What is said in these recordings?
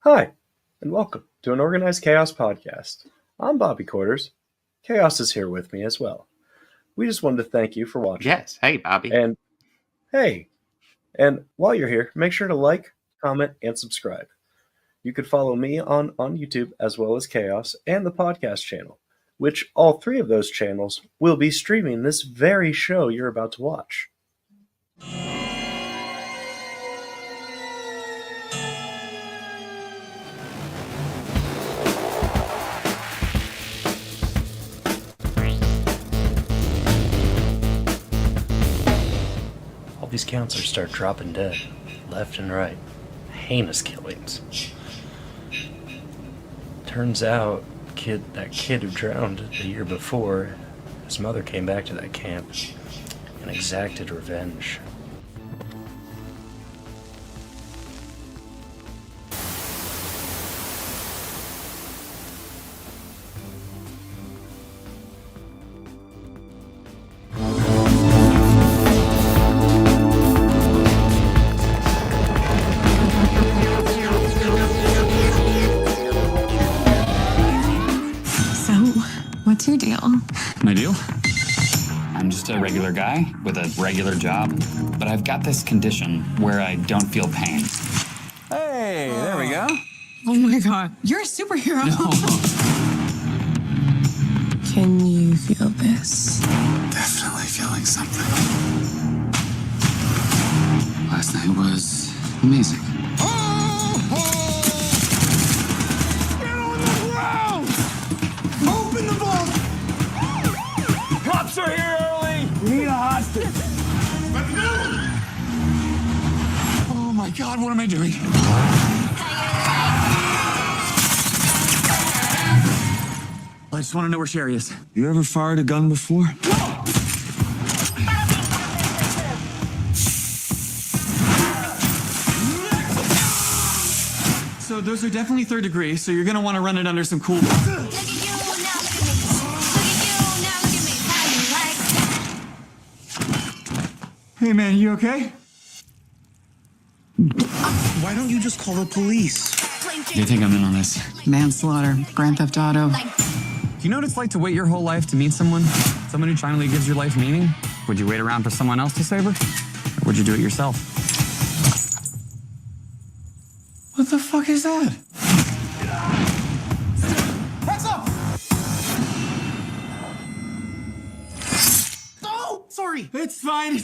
Hi, and welcome to an Organized Chaos podcast. I'm Bobby Quarters. Chaos is here with me as well. We just wanted to thank you for watching. Yes. Hey, Bobby. And while you're here, make sure to like, comment, and subscribe. You could follow me on YouTube as well as Chaos and the podcast channel, which all three of those channels will be streaming this very show you're about to watch. These counselors start dropping dead, left and right. Heinous killings. Turns out, that kid who drowned the year before, his mother came back to that camp and exacted revenge. What's your deal? My deal? I'm just a regular guy with a regular job, but I've got this condition where I don't feel pain. Hey, there we go. Oh my god, you're a superhero. No. Can you feel this? Definitely feeling something. Last night was amazing. Cops are here early! We need a hostage! Oh my God, what am I doing? I just want to know where Sherry is. You ever fired a gun before? So those are definitely third degree, so you're gonna want to run it under some cool... Hey man, you okay? Why don't you just call the police? Do you think I'm in on this? Manslaughter, Grand Theft Auto. Do you know what it's like to wait your whole life to meet someone? Someone who finally gives your life meaning? Would you wait around for someone else to save her? Or would you do it yourself? What the fuck is that? Heads up! Oh, sorry. It's fine.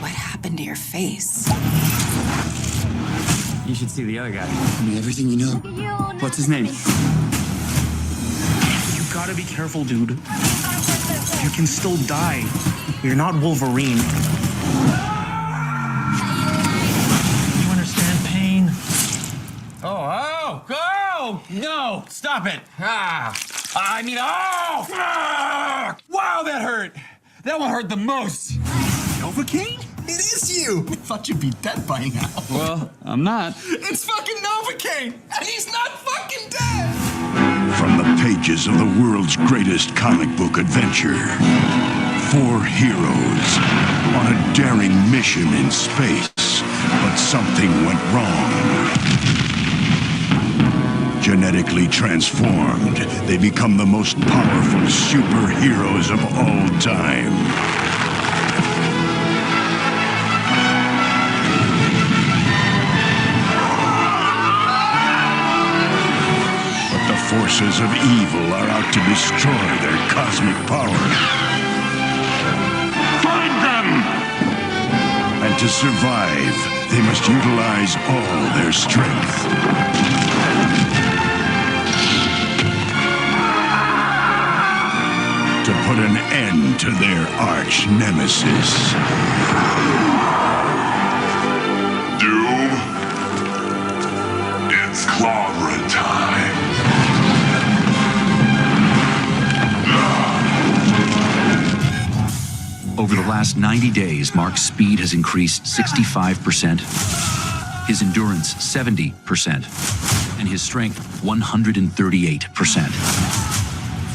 What happened to your face? You should see the other guy. Tell me everything you know. What's his name? You gotta be careful, dude. You can still die. You're not Wolverine. You understand pain? Oh! No! Stop it! Wow, that hurt! That one hurt the most! Novocaine? It is you! I thought you'd be dead by now. Well, I'm not. It's fucking Novocaine! And he's not fucking dead! From the pages of the world's greatest comic book adventure, 4 heroes on a daring mission in space, but something went wrong. Genetically transformed, they become the most powerful superheroes of all time. Forces of evil are out to destroy their cosmic power. Find them! And to survive, they must utilize all their strength. To put an end to their arch nemesis. Doom, it's clobbering time. Over the last 90 days, Mark's speed has increased 65%, his endurance 70%, and his strength 138%.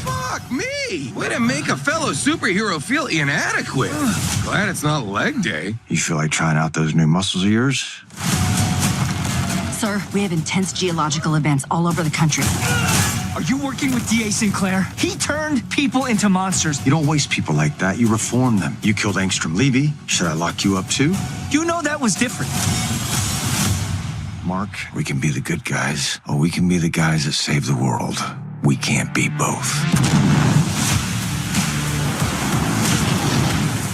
Fuck me! Way to make a fellow superhero feel inadequate. Glad it's not leg day. You feel like trying out those new muscles of yours? Sir, we have intense geological events all over the country. Are you working with D.A. Sinclair? He turned people into monsters. You don't waste people like that. You reform them. You killed Angstrom Levy. Should I lock you up too? You know that was different. Mark, we can be the good guys, or we can be the guys that save the world. We can't be both.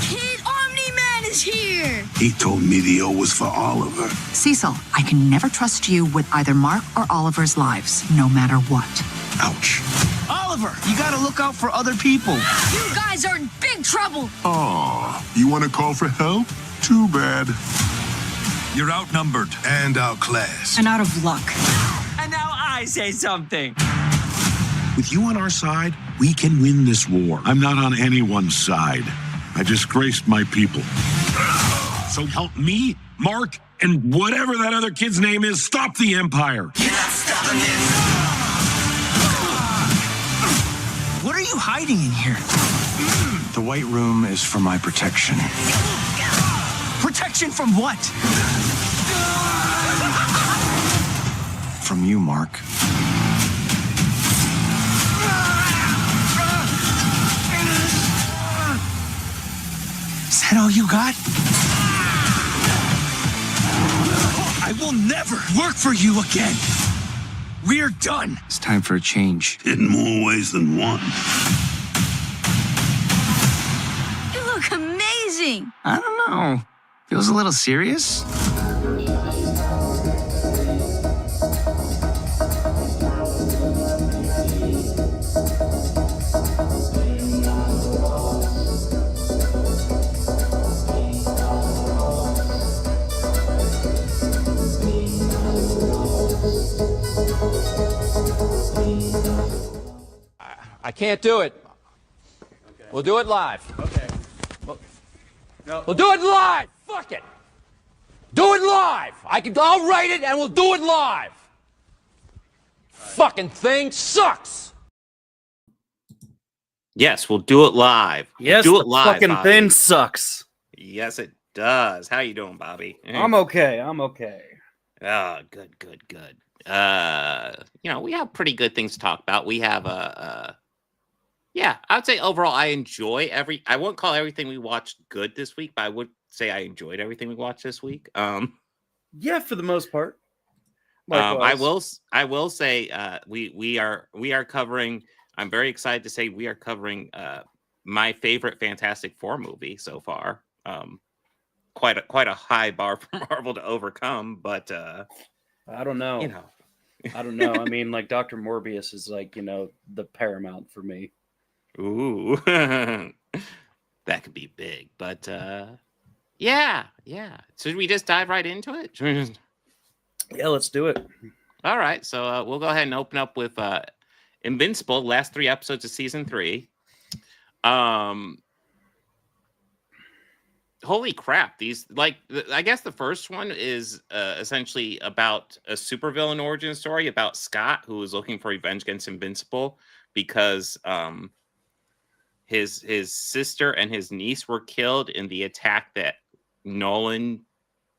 Kid Omni-Man is here! He told me the O was for Oliver. Cecil, I can never trust you with either Mark or Oliver's lives, no matter what. Ouch. Oliver, you gotta look out for other people. You guys are in big trouble! Aw, you want to call for help? Too bad. You're outnumbered and outclassed. And out of luck. And now I say something. With you on our side, we can win this war. I'm not on anyone's side. I disgraced my people. So help me, Mark, and whatever that other kid's name is, stop the Empire. You're not stopping this. What are you hiding in here? The White Room is for my protection. Protection from what? From you, Mark. Is that all you got? I will never work for you again. We're done. It's time for a change. In more ways than one. You look amazing! I don't know. Feels a little serious. I can't do it. Okay. We'll do it live. Okay. We'll do it live. Fuck it. Do it live. I'll write it and we'll do it live. Fucking thing sucks. Yes, we'll do it live. Yes, do the it live. fucking Bobby. thing sucks. Yes, it does. How you doing, Bobby? I'm okay. I'm okay. Oh, good. We have pretty good things to talk about. We have yeah, I would say overall I enjoy I won't call everything we watched good this week, but I would say I enjoyed everything we watched this week. Yeah, for the most part. I will say we are covering. I'm very excited to say we are covering my favorite Fantastic Four movie so far. Quite a high bar for Marvel to overcome, but I don't know. I don't know. I mean, like Dr. Morbius is like, the paramount for me. Ooh, that could be big, but yeah. Should we just dive right into it? Yeah, let's do it. All right, so we'll go ahead and open up with Invincible, last 3 episodes of season 3. Holy crap! I guess the first one is essentially about a supervillain origin story about Scott, who is looking for revenge against Invincible because his sister and his niece were killed in the attack that Nolan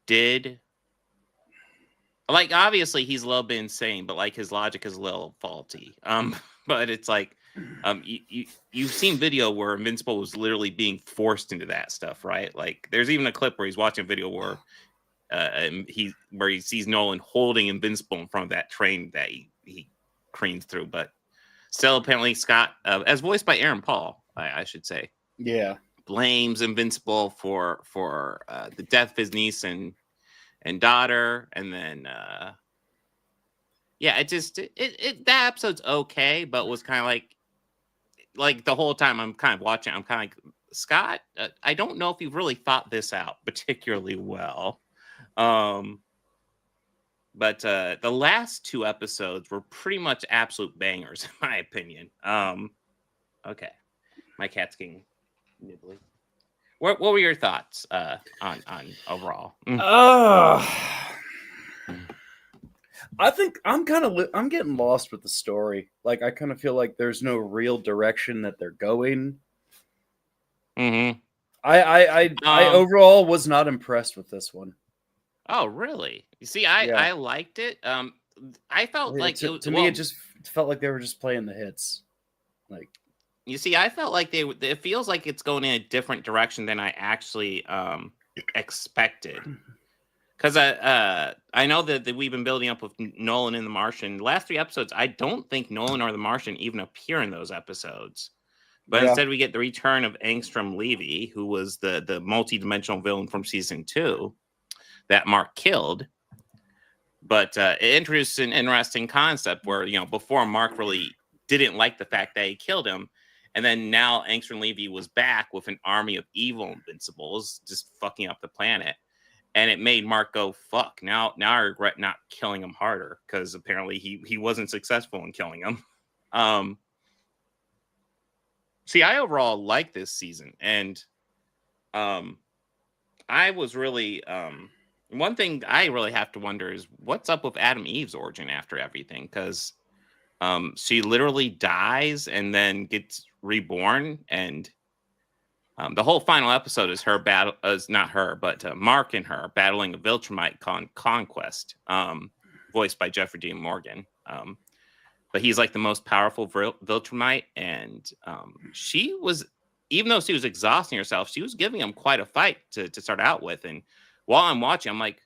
did. Like, obviously he's a little bit insane, but like his logic is a little faulty. But it's like you've seen video where Invincible was literally being forced into that stuff, right? Like there's even a clip where he's watching a video where he sees Nolan holding Invincible in front of that train that he cranes through. But still, apparently Scott, as voiced by Aaron Paul, I should say, blames Invincible for the death of his niece and daughter, and then that episode's okay, but was kind of like the whole time I'm kind of watching, I'm kind of like, Scott, I don't know if you've really thought this out particularly well. But the last 2 episodes were pretty much absolute bangers, in my opinion. Okay, my cat's getting nibbly. What were your thoughts on overall? I think I'm getting lost with the story. Like, I kind of feel like there's no real direction that they're going. Mm-hmm. I overall was not impressed with this one. Oh, really? You see, I liked it. I felt like to me, it just felt like they were just playing the hits. Like, you see, I felt like it feels like it's going in a different direction than I actually expected. Because I know that we've been building up with Nolan and the Martian. The last 3 episodes, I don't think Nolan or the Martian even appear in those episodes. But instead, we get the return of Angstrom Levy, who was the multi-dimensional villain from season 2 that Mark killed. But it introduced an interesting concept where, before Mark really didn't like the fact that he killed him. And then now Angstrom Levy was back with an army of evil Invincibles just fucking up the planet. And it made Mark go, fuck, now I regret not killing him harder, because apparently he wasn't successful in killing him. See, I overall like this season. And I was really... one thing I really have to wonder is what's up with Adam Eve's origin after everything, because she literally dies and then gets reborn, and the whole final episode is her battle, not her, but Mark and her battling a Viltrumite called Conquest, voiced by Jeffrey Dean Morgan. But he's like the most powerful Viltrumite, and she was, even though she was exhausting herself, she was giving him quite a fight to start out with. And while I'm watching, I'm like,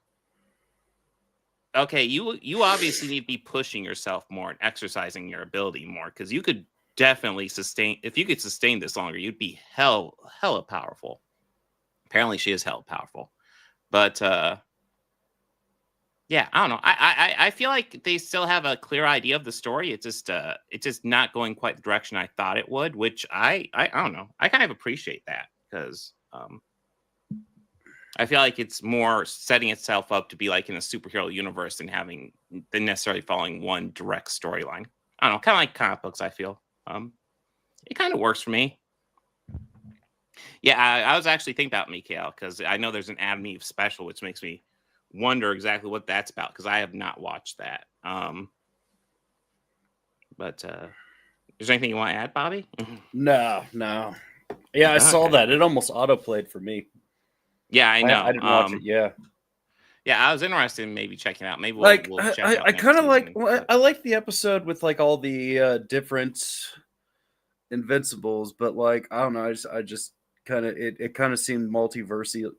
okay, you obviously need to be pushing yourself more and exercising your ability more, because you could definitely sustain, if you could sustain this longer, you'd be hella powerful. Apparently she is hella powerful. But yeah, I don't know. I feel like they still have a clear idea of the story. It's just not going quite the direction I thought it would, which I don't know. I kind of appreciate that, because I feel like it's more setting itself up to be like in a superhero universe than necessarily following one direct storyline. I don't know, kind of like comic books, I feel. It kind of works for me. Yeah, I was actually thinking about Mikhail, because I know there's an Adam Eve special, which makes me wonder exactly what that's about, because I have not watched that. But is there anything you want to add, Bobby? No. Yeah, I saw that. It almost autoplayed for me. Yeah, I know. I didn't watch it. Yeah. Yeah, I was interested in maybe checking it out. Maybe we'll check it out. I kind of like. I like the episode with like all the different Invincibles, but like I don't know. I just kind of it kind of seemed multiversey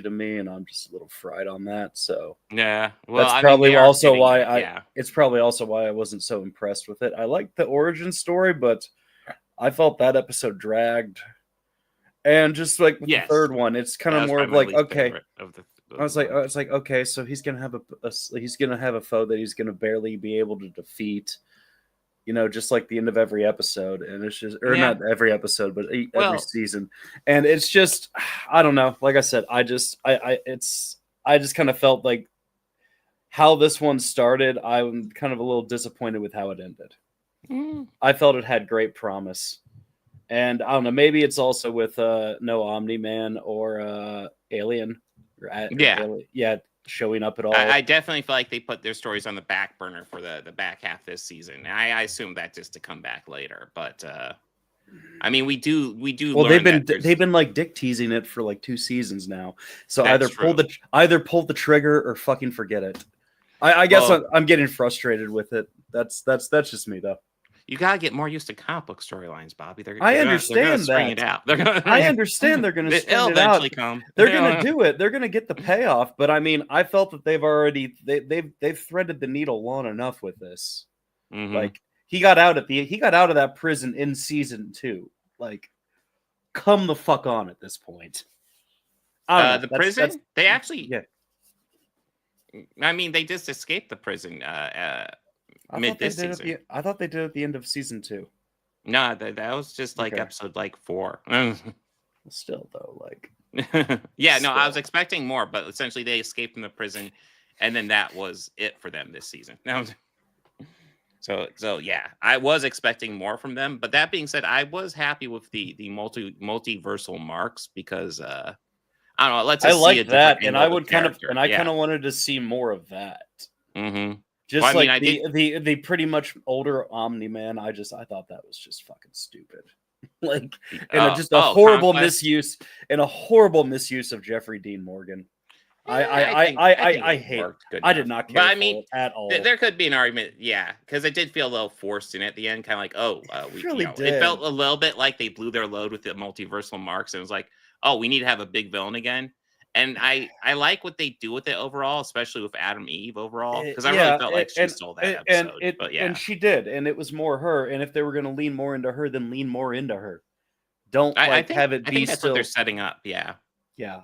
to me, and I'm just a little fried on that. So yeah, well, that's probably also why it's probably also why I wasn't so impressed with it. I liked the origin story, but I felt that episode dragged. And just like with the third one, it's kind of more of like, okay. I was like, okay, so he's gonna have a foe that he's gonna barely be able to defeat, just like the end of every episode, and it's just, or not every episode, but every season, and it's just, I don't know. Like I said, I just kind of felt like how this one started. I'm kind of a little disappointed with how it ended. I felt it had great promise. And I don't know, maybe it's also with no Omni-Man or Alien. Showing up at all. I definitely feel like they put their stories on the back burner for the back half this season. I assume that just to come back later. But I mean, we do. Well, they've been like dick teasing it for like 2 seasons now. So either pull the trigger or fucking forget it. I guess I'm getting frustrated with it. That's just me though. You gotta get more used to comic book storylines, Bobby. I understand that. I understand they're gonna it'll eventually come. They're gonna do it. They're gonna get the payoff. But I mean, I felt that they've threaded the needle long enough with this. Mm-hmm. Like he got out of that prison in season 2. Like, come the fuck on at this point. The prison? They actually. Yeah. I mean, they just escaped the prison. This season. I thought they did at the end of season 2. No, that was just like episode 4. Still though, like I was expecting more, but essentially they escaped from the prison, and then that was it for them this season. So yeah, I was expecting more from them. But that being said, I was happy with the multiversal marks, because I don't know. I like that, and I would kind of wanted to see more of that. Mm-hmm. Just the pretty much older Omni-Man, I thought that was just fucking stupid. Like, and just a horrible misuse of Jeffrey Dean Morgan. I hate. I did not care. But I mean, at all. There could be an argument, yeah, because it did feel a little forced in at the end, kind of like, we really you know, did. it felt a little bit like they blew their load with the multiversal marks, and it was like, oh, we need to have a big villain again. And I like what they do with it overall, especially with Adam Eve overall, because I really felt like she stole that episode. But yeah, and she did, and it was more her. And if they were going to lean more into her, then lean more into her. Don't I think, have it be I think that's still. what they're setting up. Yeah, yeah.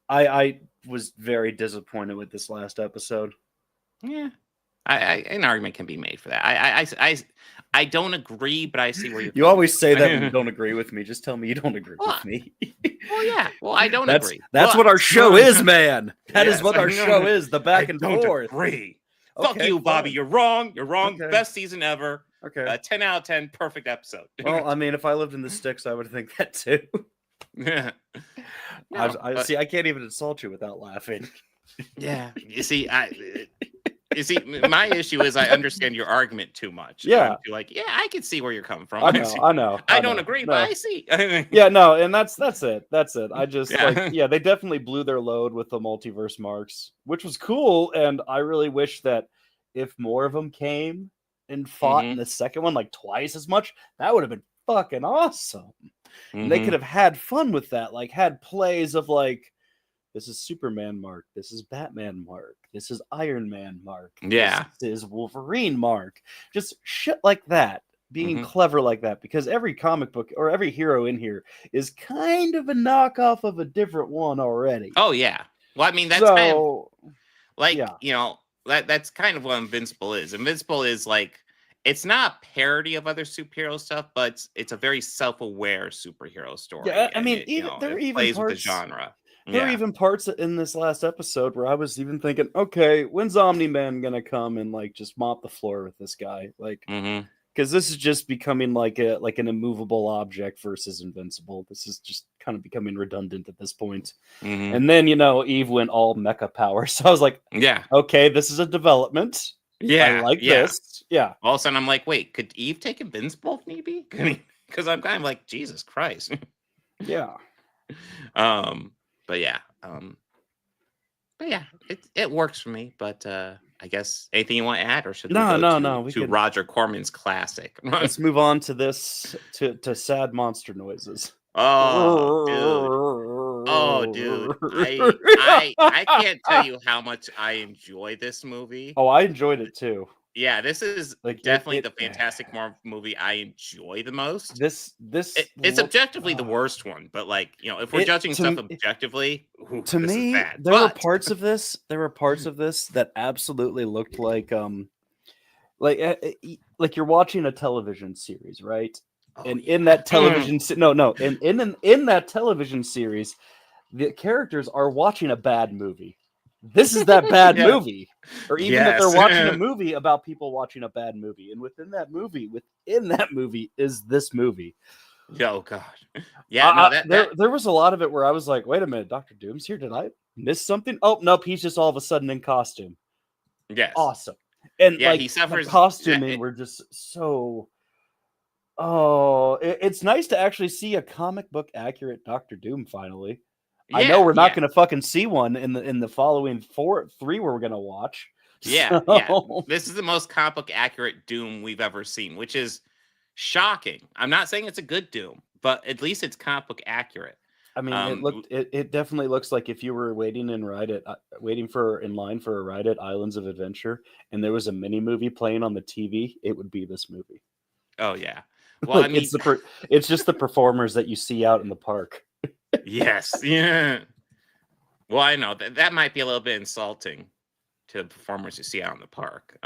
I was very disappointed with this last episode. Yeah, an argument can be made for that. I don't agree, but I see where you're. You always say that when you don't agree with me. Just tell me you don't agree with me. Well, yeah. Well, I don't agree. That's what our show is, man. That is what our show is. The back and don't forth. Agree. Okay, Fuck you, Bobby. fine. You're wrong. You're wrong. Okay. Best season ever. Okay. 10 out of 10. Perfect episode. Well, I mean, if I lived in the sticks, I would think that too. Yeah. See, I can't even insult you without laughing. Yeah. You see, my issue is I understand your argument too much. Yeah. You're like, yeah, I can see where you're coming from. I know. I don't agree, but I see. Yeah, no, and that's it. That's it. I just they definitely blew their load with the multiverse marks, which was cool, and I really wish that if more of them came and fought in the second one like twice as much, that would have been fucking awesome. And they could have had fun with that, like had plays of like, this is Superman Mark, this is Batman Mark, this is Iron Man Mark, yeah, this is Wolverine Mark, just shit like that, being clever like that, because every comic book or every hero in here is kind of a knockoff of a different one already. Oh yeah, well, I mean that's kind of like you know that's kind of what Invincible is. Invincible is like, it's not a parody of other superhero stuff, but it's a very self-aware superhero story. Yeah, I mean, there are even plays parts, with the genre. There are even parts in this last episode where I was even thinking, okay, when's Omni-Man gonna come and like just mop the floor with this guy? Like, because this is just becoming like an immovable object versus Invincible. This is just kind of becoming redundant at this point. And then Eve went all mecha power, so I was like, yeah, okay, this is a development. Yeah, I like this. Yeah. All of a sudden, I'm like, wait, could Eve take Invincible if need be? Because I'm kind of like, Jesus Christ. Yeah. But yeah. It works for me. But I guess anything you want to add, or should we go to Roger Corman's classic? Let's move on to this to sad monster noises. Oh, dude. I can't tell you how much I enjoy this movie. Oh, I enjoyed it too. Yeah, this is like definitely the Fantastic Four movie I enjoy the most. It's objectively the worst one, but like, if we're judging stuff objectively, to me, there were parts of this that absolutely looked like you're watching a television series, right? And in that television in that television series, the characters are watching a bad movie. This is that bad movie. Or even that they're watching a movie about people watching a bad movie. And within that movie is this movie. Oh god. Yeah, there was a lot of it where I was like, wait a minute, Dr. Doom's here. Did I miss something? Oh nope, he's just all of a sudden in costume. Yes. Awesome. And he suffers the costuming were just so it's nice to actually see a comic book accurate Dr. Doom finally. I know we're not going to fucking see one in the following 3 we're going to watch. Yeah. This is the most comic book accurate Doom we've ever seen, which is shocking. I'm not saying it's a good Doom, but at least it's comic book accurate. I mean, it definitely looks like if you were waiting in line for a ride at Islands of Adventure, and there was a mini movie playing on the TV, it would be this movie. Oh yeah. Well, I mean, it's just the performers that you see out in the park. Yes. Yeah. Well, I know that might be a little bit insulting to the performers you see out in the park.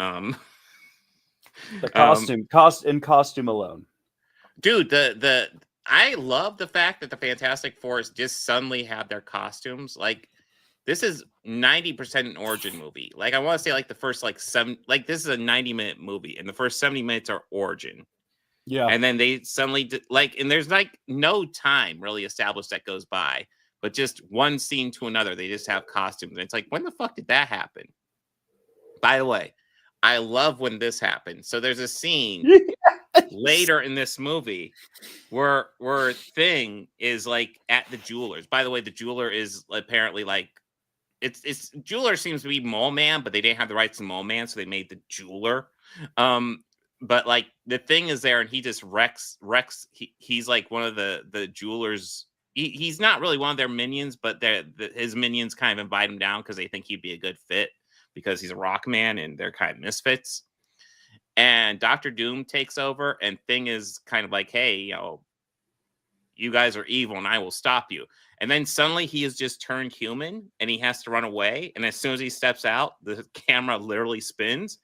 The costume alone. Dude, I love the fact that the Fantastic Four just suddenly have their costumes. Like, this is 90% an origin movie. Like, I want to say like the first this is a 90-minute movie, and the first 70 minutes are origin. Yeah. And then they suddenly and there's like no time really established that goes by, but just one scene to another, they just have costumes. And it's like, when the fuck did that happen? By the way, I love when this happens. So there's a scene later in this movie where Thing is like at the jeweler's. By the way, the jeweler is apparently like it's Jeweler seems to be Mole Man, but they didn't have the rights to Mole Man, so they made the Jeweler. But like the thing is there, and he just wrecks. He's like one of the Jewelers. He's not really one of their minions, but his minions kind of invite him down because they think he'd be a good fit because he's a rock man and they're kind of misfits. And Dr. Doom takes over, and Thing is kind of like, hey, you guys are evil and I will stop you. And then suddenly he has just turned human and he has to run away. And as soon as he steps out, the camera literally spins.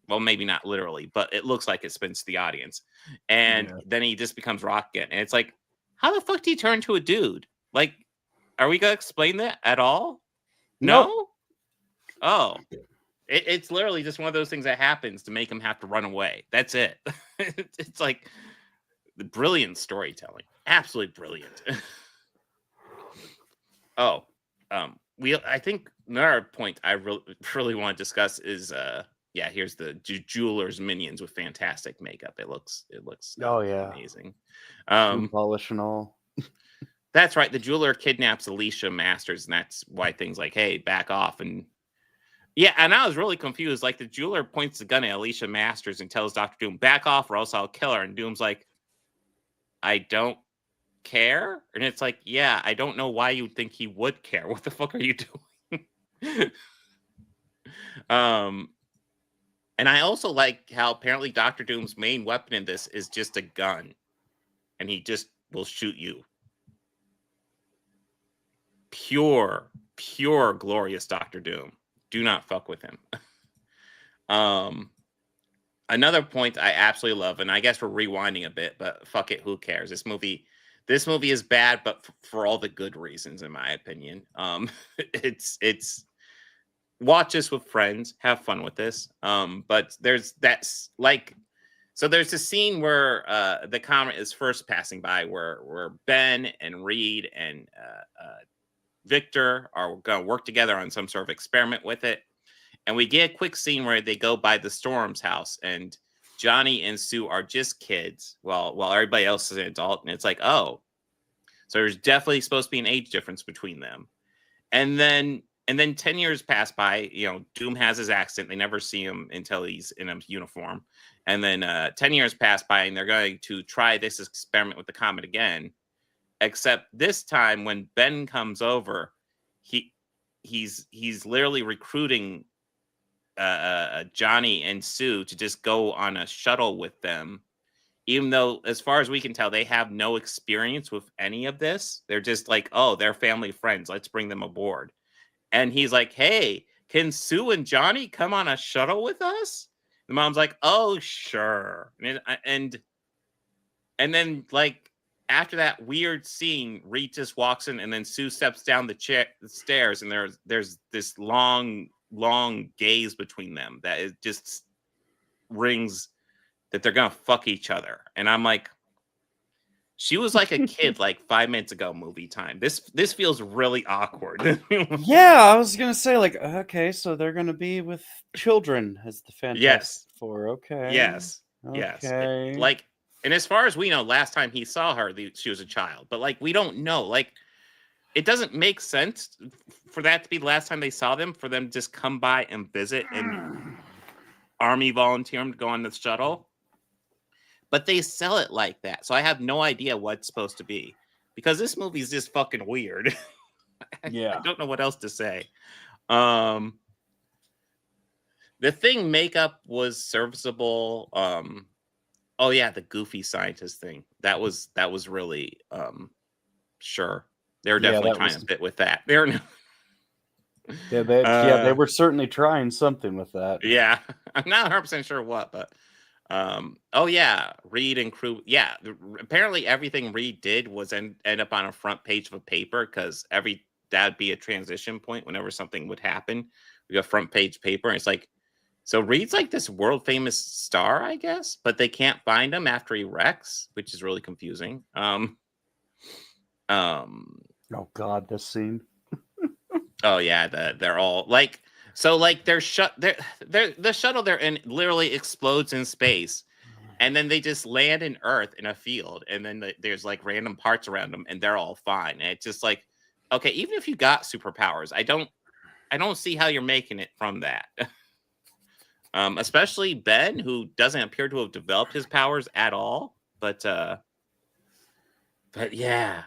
Well, maybe not literally, but it looks like it spins to the audience. And then he just becomes rock again. And it's like, how the fuck do you turn to a dude? Like, are we going to explain that at all? No? Nope. Oh. It's literally just one of those things that happens to make him have to run away. That's it. It's like the brilliant storytelling. Absolutely brilliant. I think another point I really want to discuss is here's the Jeweler's minions with fantastic makeup. It looks amazing. Polish and all. That's right. The Jeweler kidnaps Alicia Masters, and that's why things like, hey, back off. And I was really confused. Like the Jeweler points the gun at Alicia Masters and tells Dr. Doom, back off or else I'll kill her. And Doom's like, I don't care. And it's like, yeah, I don't know why you would think he would care. What the fuck are you doing? And I also like how apparently Dr. Doom's main weapon in this is just a gun. And he just will shoot you. Pure glorious Dr. Doom. Do not fuck with him. Another point I absolutely love, and I guess we're rewinding a bit, but fuck it, who cares? This movie is bad, but for all the good reasons, in my opinion. It's watch this with friends, have fun with this. But there's a scene where the comet is first passing by, where Ben and Reed and Victor are going to work together on some sort of experiment with it. And we get a quick scene where they go by the Storm's house and Johnny and Sue are just kids while everybody else is an adult. And it's like, oh, so there's definitely supposed to be an age difference between them. And then 10 years pass by, Doom has his accident. They never see him until he's in a uniform. And then 10 years pass by and they're going to try this experiment with the comet again. Except this time, when Ben comes over, he's literally recruiting Johnny and Sue to just go on a shuttle with them, even though, as far as we can tell, they have no experience with any of this. They're just like, oh, they're family friends. Let's bring them aboard. And he's like, hey, can Sue and Johnny come on a shuttle with us? The mom's like, oh, sure. And then, like, after that weird scene, Reed just walks in, and then Sue steps down the stairs, and there's this long gaze between them that it just rings that they're gonna fuck each other. And I'm like, she was like a kid like 5 minutes ago. Movie time. This feels really awkward. Yeah, I was gonna say, like, okay, so they're gonna be with children as the Fantastic Four. Okay. Yes. Okay. Like. And as far as we know, last time he saw her, she was a child. But, like, we don't know. Like, it doesn't make sense for that to be the last time they saw them, for them to just come by and visit and army volunteer them to go on the shuttle. But they sell it like that. So I have no idea what it's supposed to be. Because this movie is just fucking weird. Yeah. I don't know what else to say. The Thing makeup was serviceable. Oh yeah, the goofy scientist thing. That was really sure. They were definitely trying a bit with that. They were certainly trying something with that. Yeah, I'm not 100% sure what, but Reed and crew. Yeah, apparently everything Reed did was end up on a front page of a paper because that'd be a transition point whenever something would happen. We got front page paper, and it's like. So Reed's like this world famous star, I guess, but they can't find him after he wrecks, which is really confusing. Oh God, this scene. Oh yeah, they're all like, so like the shuttle they're in literally explodes in space, and then they just land in Earth in a field, and then there's like random parts around them, and they're all fine. And it's just like, okay, even if you got superpowers, I don't I don't see how you're making it from that. Especially Ben, who doesn't appear to have developed his powers at all. But yeah.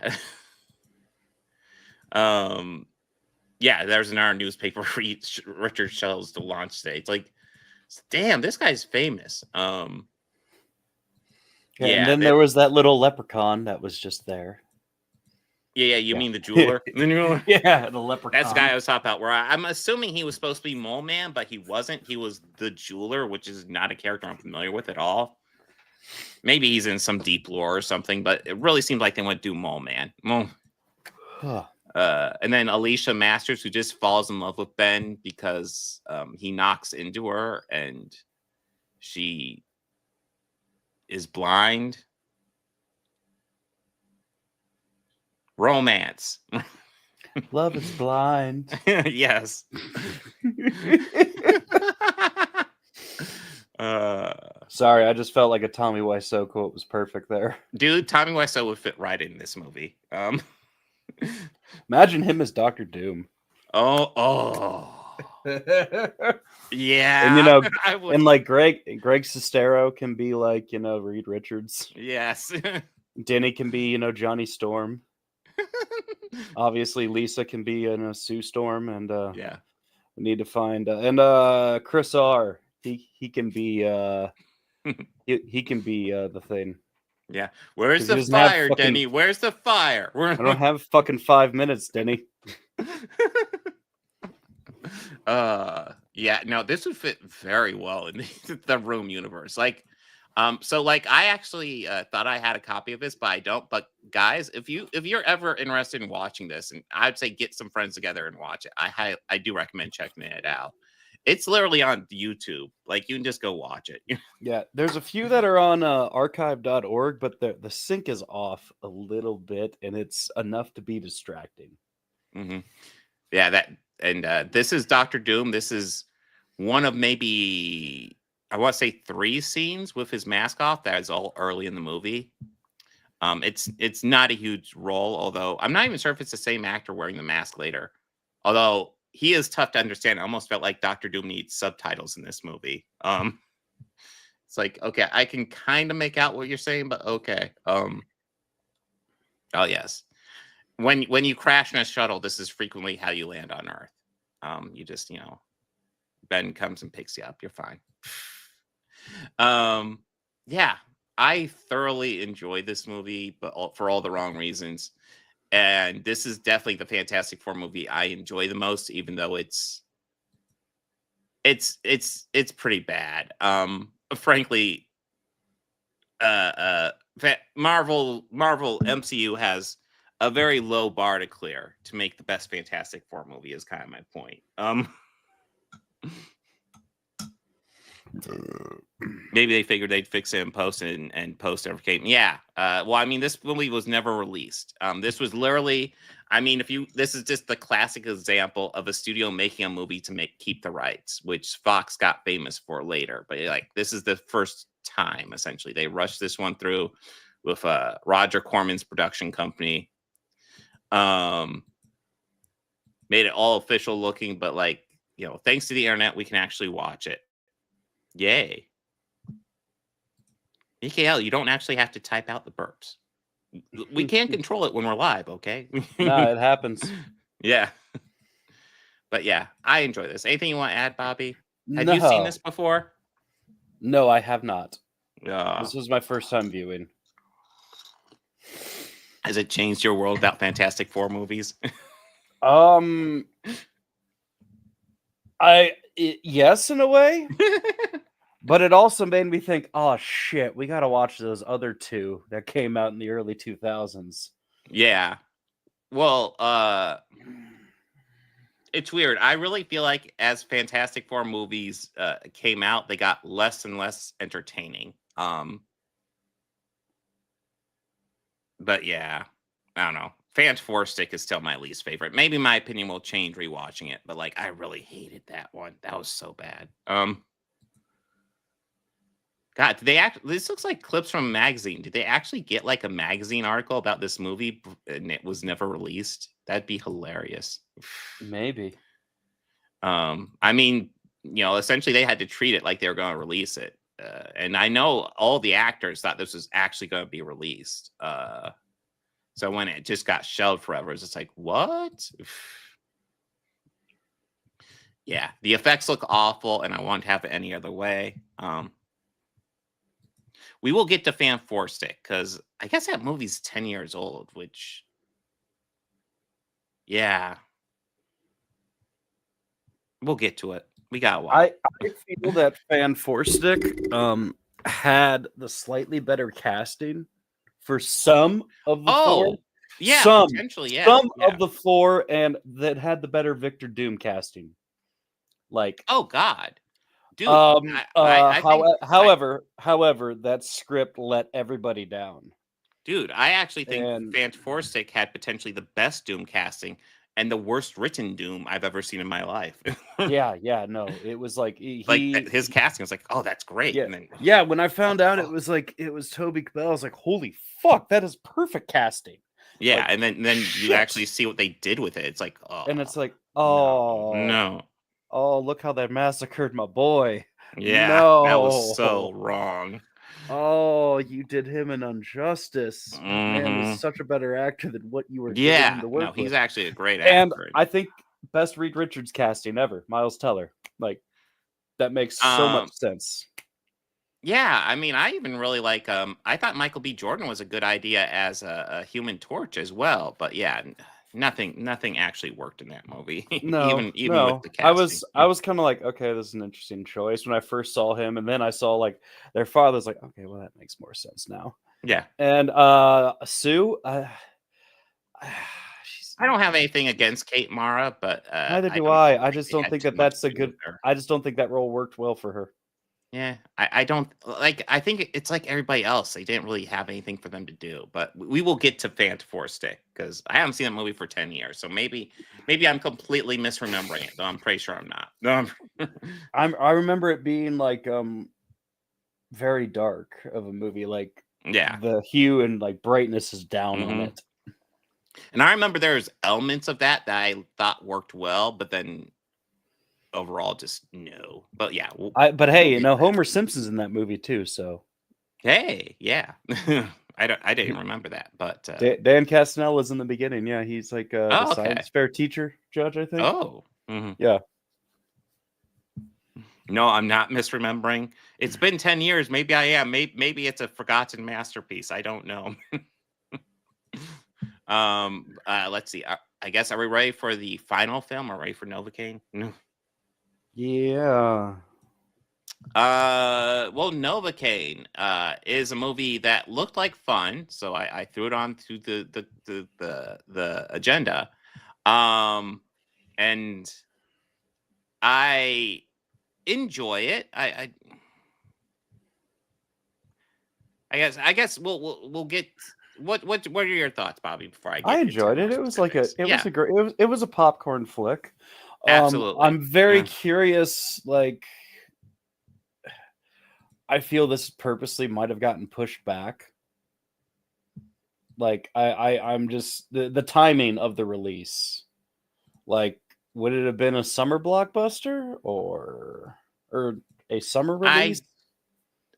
Yeah, there's an our newspaper Richard Shells to launch today. It's like, damn, this guy's famous. And then there was that little leprechaun that was just there. Yeah, you mean the jeweler? Yeah, the leprechaun. That's the guy I was talking about. Where I'm assuming he was supposed to be Mole Man, but he wasn't. He was the jeweler, which is not a character I'm familiar with at all. Maybe he's in some deep lore or something, but it really seemed like they went to do Mole Man. And then Alicia Masters, who just falls in love with Ben because he knocks into her and she is blind. Romance. Love is blind. Yes. Sorry, I just felt like a Tommy Wiseau quote was perfect there. Dude, Tommy Wiseau would fit right in this movie. Imagine him as Dr. Doom. Oh. Yeah. And, you know, I would... and like Greg Sestero can be like, you know, Reed Richards. Yes. Denny can be, you know, Johnny Storm. Obviously, Lisa can be, you know, Sue Storm. And yeah, we need to find and Chris R. He can be he can be the thing. Yeah. Where's the fire, Denny? Where's the fire? I don't have fucking 5 minutes, Denny. Yeah, no, this would fit very well in the Room universe. Like, so like I actually thought I had a copy of this, but I don't. But guys, if you're ever interested in watching this, and I'd say get some friends together and watch it. I do recommend checking it out. It's literally on YouTube. Like, you can just go watch it. Yeah, there's a few that are on archive.org, but the sync is off a little bit, and it's enough to be distracting. Mm-hmm. Yeah, this is Dr. Doom. This is one of maybe, I want to say 3 scenes with his mask off. That is all early in the movie. It's not a huge role, although I'm not even sure if it's the same actor wearing the mask later. Although he is tough to understand. I almost felt like Dr. Doom needs subtitles in this movie. It's like, okay, I can kind of make out what you're saying, but okay. Oh yes. When you crash in a shuttle, this is frequently how you land on Earth. You just, you know, Ben comes and picks you up. You're fine. Yeah, I thoroughly enjoyed this movie, but for all the wrong reasons. And this is definitely the Fantastic Four movie I enjoy the most, even though it's pretty bad. Frankly, Marvel MCU has a very low bar to clear to make the best Fantastic Four movie, is kind of my point. Maybe they figured they'd fix it in post, and post never came. Yeah. Well, I mean, this movie was never released. This was literally, I mean, this is just the classic example of a studio making a movie to keep the rights, which Fox got famous for later. But like, this is the first time, essentially. They rushed this one through with Roger Corman's production company. Made it all official looking, but like, you know, thanks to the internet, we can actually watch it. Yay. Mikael, you don't actually have to type out the burps. We can't control it when we're live, okay? No, it happens. Yeah. But yeah, I enjoy this. Anything you want to add, Bobby? Have you seen this before? No, I have not. This was my first time viewing. Has it changed your world about Fantastic Four movies? Yes, in a way. But it also made me think, oh shit, we gotta watch those other 2 that came out in the early 2000s. Yeah. Well, it's weird. I really feel like as Fantastic Four movies came out, they got less and less entertaining. But yeah, I don't know. Fant Four Stick is still my least favorite. Maybe my opinion will change rewatching it, but like, I really hated that one. That was so bad. God, did they this looks like clips from a magazine. Did they actually get like a magazine article about this movie and it was never released? That'd be hilarious. Maybe. I mean, essentially they had to treat it like they were going to release it. And I know all the actors thought this was actually going to be released. So when it just got shelved forever, it's just like, what? Yeah, the effects look awful, and I won't have it any other way. We will get to Fan 4 Stick, because I guess that movie's 10 years old, which, yeah. We'll get to it. We got a while. I feel that Fan 4 Stick had the slightly better casting for some of the four. Yeah, some, potentially, yeah. Some of the four, and that had the better Victor Doom casting. Like, oh God, dude. However, that script let everybody down. Dude, I actually think Fan 4 Stick had potentially the best Doom casting and the worst written Doom I've ever seen in my life. No, it was like his casting was like, oh, that's great. Yeah, and then, yeah. When I found out it was Toby Bell, I was like, holy fuck, that is perfect casting. Yeah, like, and then you actually see what they did with it. It's like, oh, and it's like, oh no. Oh, look how they massacred my boy. Yeah, no. That was so wrong. Oh, you did him an injustice. Man is such a better actor than what you were giving him to work with. He's actually a great actor. And I think best Reed Richards casting ever, Miles Teller. Like, that makes so much sense. Yeah, I mean, I even really like. I thought Michael B. Jordan was a good idea as a Human Torch as well, but yeah, nothing actually worked in that movie. No, even with the casting. I was kind of like, okay, this is an interesting choice when I first saw him, and then I saw like their father's like, okay, well that makes more sense now. Yeah, and Sue, I don't have anything against Kate Mara, but neither do I. I just don't think that's a good. I just don't think that role worked well for her. Yeah, I don't like. I think it's like everybody else. They didn't really have anything for them to do. But we will get to Fan 4 Stick because I haven't seen that movie for 10 years. So maybe I'm completely misremembering it. Though I'm pretty sure I'm not. No, I remember it being like very dark of a movie. Like the hue and like brightness is down on it. And I remember there's elements of that I thought worked well, but then overall just no. But yeah, but hey, Homer Simpson's in that movie too, so hey, yeah. I didn't remember that, but Dan Castellaneta is in the beginning. Yeah, he's like the science fair teacher judge, I think. Yeah. No, I'm not misremembering. It's been 10 years. Maybe I am. Maybe it's a forgotten masterpiece. I don't know. Let's see. I guess, are we ready for the final film? Are we ready for Novocaine? No. Yeah. Well, Novocaine is a movie that looked like fun, so I threw it on to the agenda. And I enjoy it. I guess we'll get what are your thoughts, Bobby, before I get I enjoyed it. It was like it was a popcorn flick. Absolutely. I'm very curious. Like, I feel this purposely might have gotten pushed back. Like, I'm just the timing of the release. Like, would it have been a summer blockbuster or a summer release?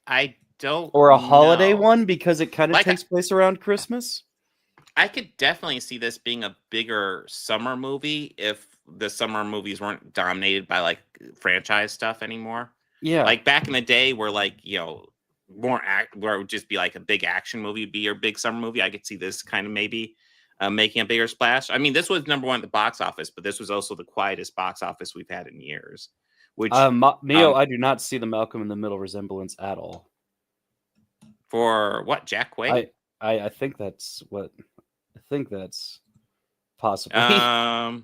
I don't. Or a holiday know. one because it kind of takes place around Christmas. I could definitely see this being a bigger summer movie if the summer movies weren't dominated by like franchise stuff anymore. Yeah, like back in the day where like where it would just be like a big action movie would be your big summer movie. I could see this kind of maybe making a bigger splash. I mean, this was number 1 at the box office, but this was also the quietest box office we've had in years. Which Neo, I do not see the Malcolm in the Middle resemblance at all. For what, Jack Quaid? I think that's what. I think that's possibly. I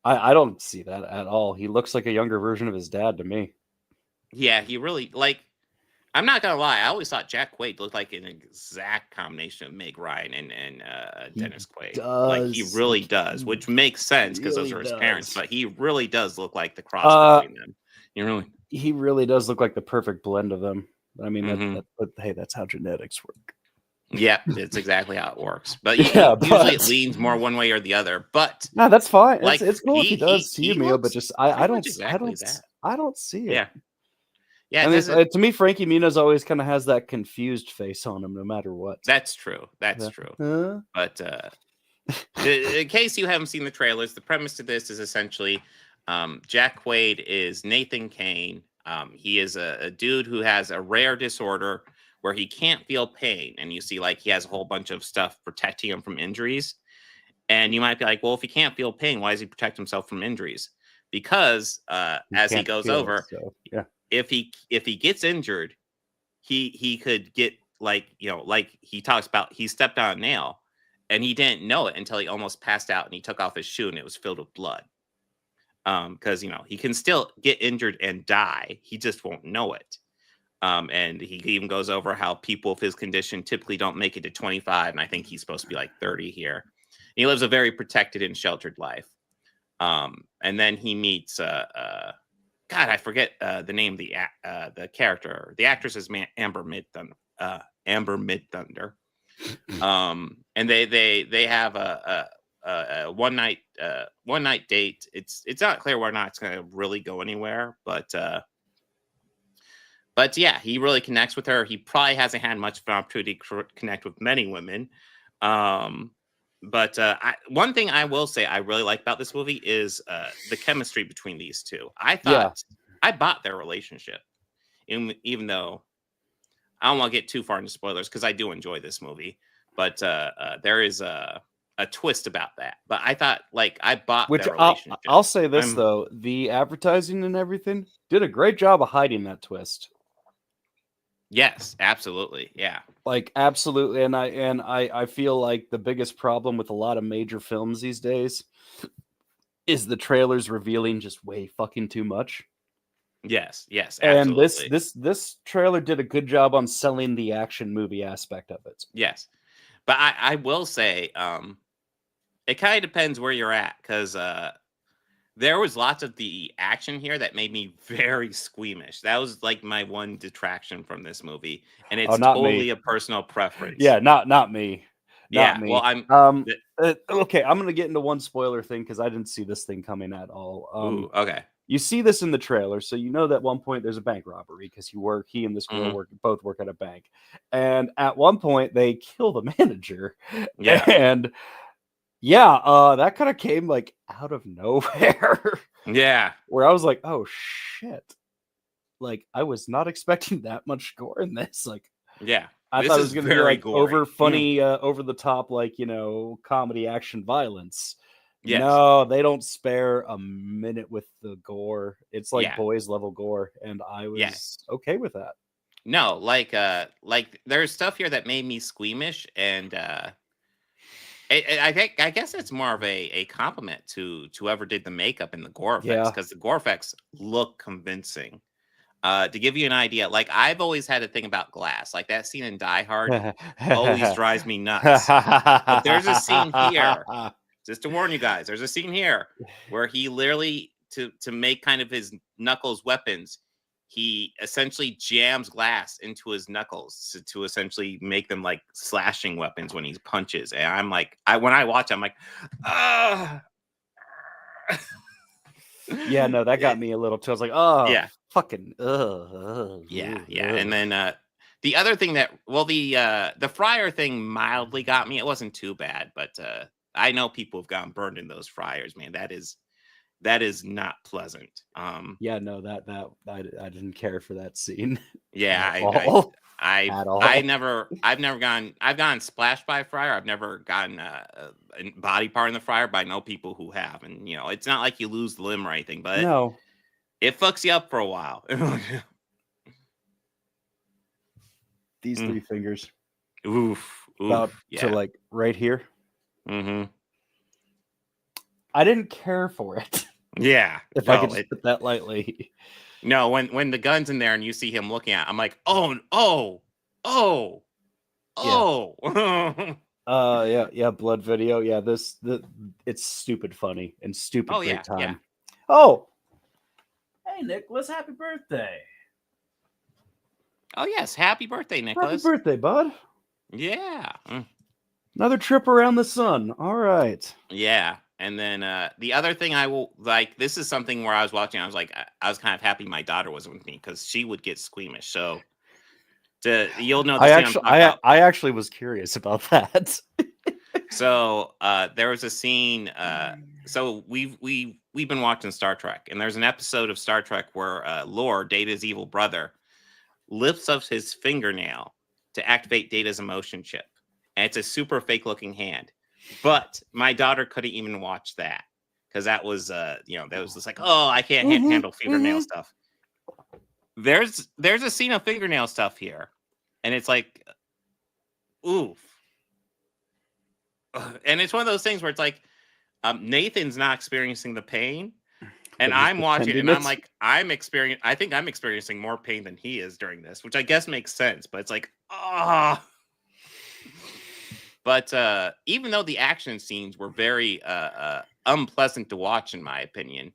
don't see that at all. He looks like a younger version of his dad to me. Yeah, he really like. I'm not gonna lie. I always thought Jack Quaid looked like an exact combination of Meg Ryan and Dennis Quaid. Like he really does, which makes sense because those are his parents. But he really does look like the cross between them. He really does look like the perfect blend of them. I mean, but hey, that's how genetics work. Yep, it's exactly how it works. But Yeah, usually it but- leans more one way or the other. But No, that's fine. like It's cool if he does to you, Mio, but looks just pretty I much don't exactly that. I don't see it. Yeah, yeah. I It mean, doesn't. to me, Frankie Muniz always kind of has that confused face on him, no matter what. That's true. That's Yeah. true. Huh? But in case you haven't seen the trailers, the premise to this is essentially Jack Quaid is Nathan Kane. He is a dude who has a rare disorder where he can't feel pain. And you see, like, he has a whole bunch of stuff protecting him from injuries. And you might be like, well, if he can't feel pain, why does he protect himself from injuries? Because as he can't goes feel it, over, so, yeah. if he gets injured, he could get, like, you know, like he talks about, he stepped on a nail and he didn't know it until he almost passed out and he took off his shoe and it was filled with blood. Because, you know, he can still get injured and die. He just won't know it. And he even goes over how people with his condition typically don't make it to 25. And I think he's supposed to be like 30 here. He lives a very protected and sheltered life. And then he meets, God, I forget the name of the character. The actress is Amber Midthunder. And they have a one night date. It's not clear whether or not it's going to really go anywhere, but yeah, he really connects with her. He probably hasn't had much of an opportunity to connect with many women. But one thing I will say I really like about this movie is the chemistry between these two. I thought I bought their relationship, even though I don't want to get too far into spoilers because I do enjoy this movie. But there is a twist about that. But I thought, like, I bought their relationship. I'll say this though, the advertising and everything did a great job of hiding that twist. Yes, absolutely. Yeah. Like, absolutely. And I feel like the biggest problem with a lot of major films these days is the trailers revealing just way fucking too much. Yes, absolutely. And this trailer did a good job on selling the action movie aspect of it. Yes. But I will say, it kind of depends where you're at, because there was lots of the action here that made me very squeamish. That was like my one detraction from this movie, and it's totally a personal preference. Yeah, not me. Not me. Well, I'm okay. I'm gonna get into one spoiler thing because I didn't see this thing coming at all. Okay. You see this in the trailer, so you know that at one point there's a bank robbery because he and this girl both work at a bank, and at one point they kill the manager. Yeah. And that kind of came like out of nowhere. Yeah. Where I was like, oh shit. Like, I was not expecting that much gore in this. Like, yeah. I thought it was gonna be like gory. over funny, over the top, like, you know, comedy action violence. Yes. No, they don't spare a minute with the gore. It's like Yeah. boys level gore, and I was okay with that. No, like there's stuff here that made me squeamish, and I guess it's more of a compliment to whoever did the makeup and the gore effects, because the gore effects look convincing. To give you an idea, like, I've always had a thing about glass, like that scene in Die Hard always drives me nuts. But there's a scene here, just to warn you guys, there's a scene here where he literally, to make kind of his knuckles weapons, he essentially jams glass into his knuckles to essentially make them like slashing weapons when he punches. And I'm like, when I watch, I'm like, yeah, no, that got me a little too. I was like, oh, yeah, fucking, yeah. And then the other thing that, well, the fryer thing mildly got me. It wasn't too bad, but I know people have gotten burned in those fryers, man. That is not pleasant. Yeah, no, that I didn't care for that scene. Yeah, I've never gotten splashed by a fryer. I've never gotten a body part in the fryer, but I know people who have, and you know, it's not like you lose the limb or anything, but no, it fucks you up for a while. These 3 fingers, oof, about yeah. to like right here. Mm-hmm. I didn't care for it. Yeah, if I could just put that lightly. No, when the gun's in there and you see him looking at it, I'm like, oh. Yeah, blood video. Yeah, it's stupid funny and stupid great time. Yeah. Oh, hey Nicholas, happy birthday! Oh yes, happy birthday, Nicholas. Happy birthday, bud. Yeah. Another trip around the sun. All right. Yeah. And then the other thing I will like, this is something where I was watching, I was like, I was kind of happy my daughter wasn't with me because she would get squeamish. So you'll know the scene I'm talking about. I actually was curious about that. So there was a scene. So we've been watching Star Trek, and there's an episode of Star Trek where Lore, Data's evil brother, lifts up his fingernail to activate Data's emotion chip, and it's a super fake looking hand. But my daughter couldn't even watch that because that was that was just like, oh, I can't handle fingernail stuff. There's a scene of fingernail stuff here, and it's like, oof. And it's one of those things where it's like Nathan's not experiencing the pain, and I'm watching it, and I'm like, I think I'm experiencing more pain than he is during this, which I guess makes sense. But it's like, ah. But even though the action scenes were very unpleasant to watch, in my opinion,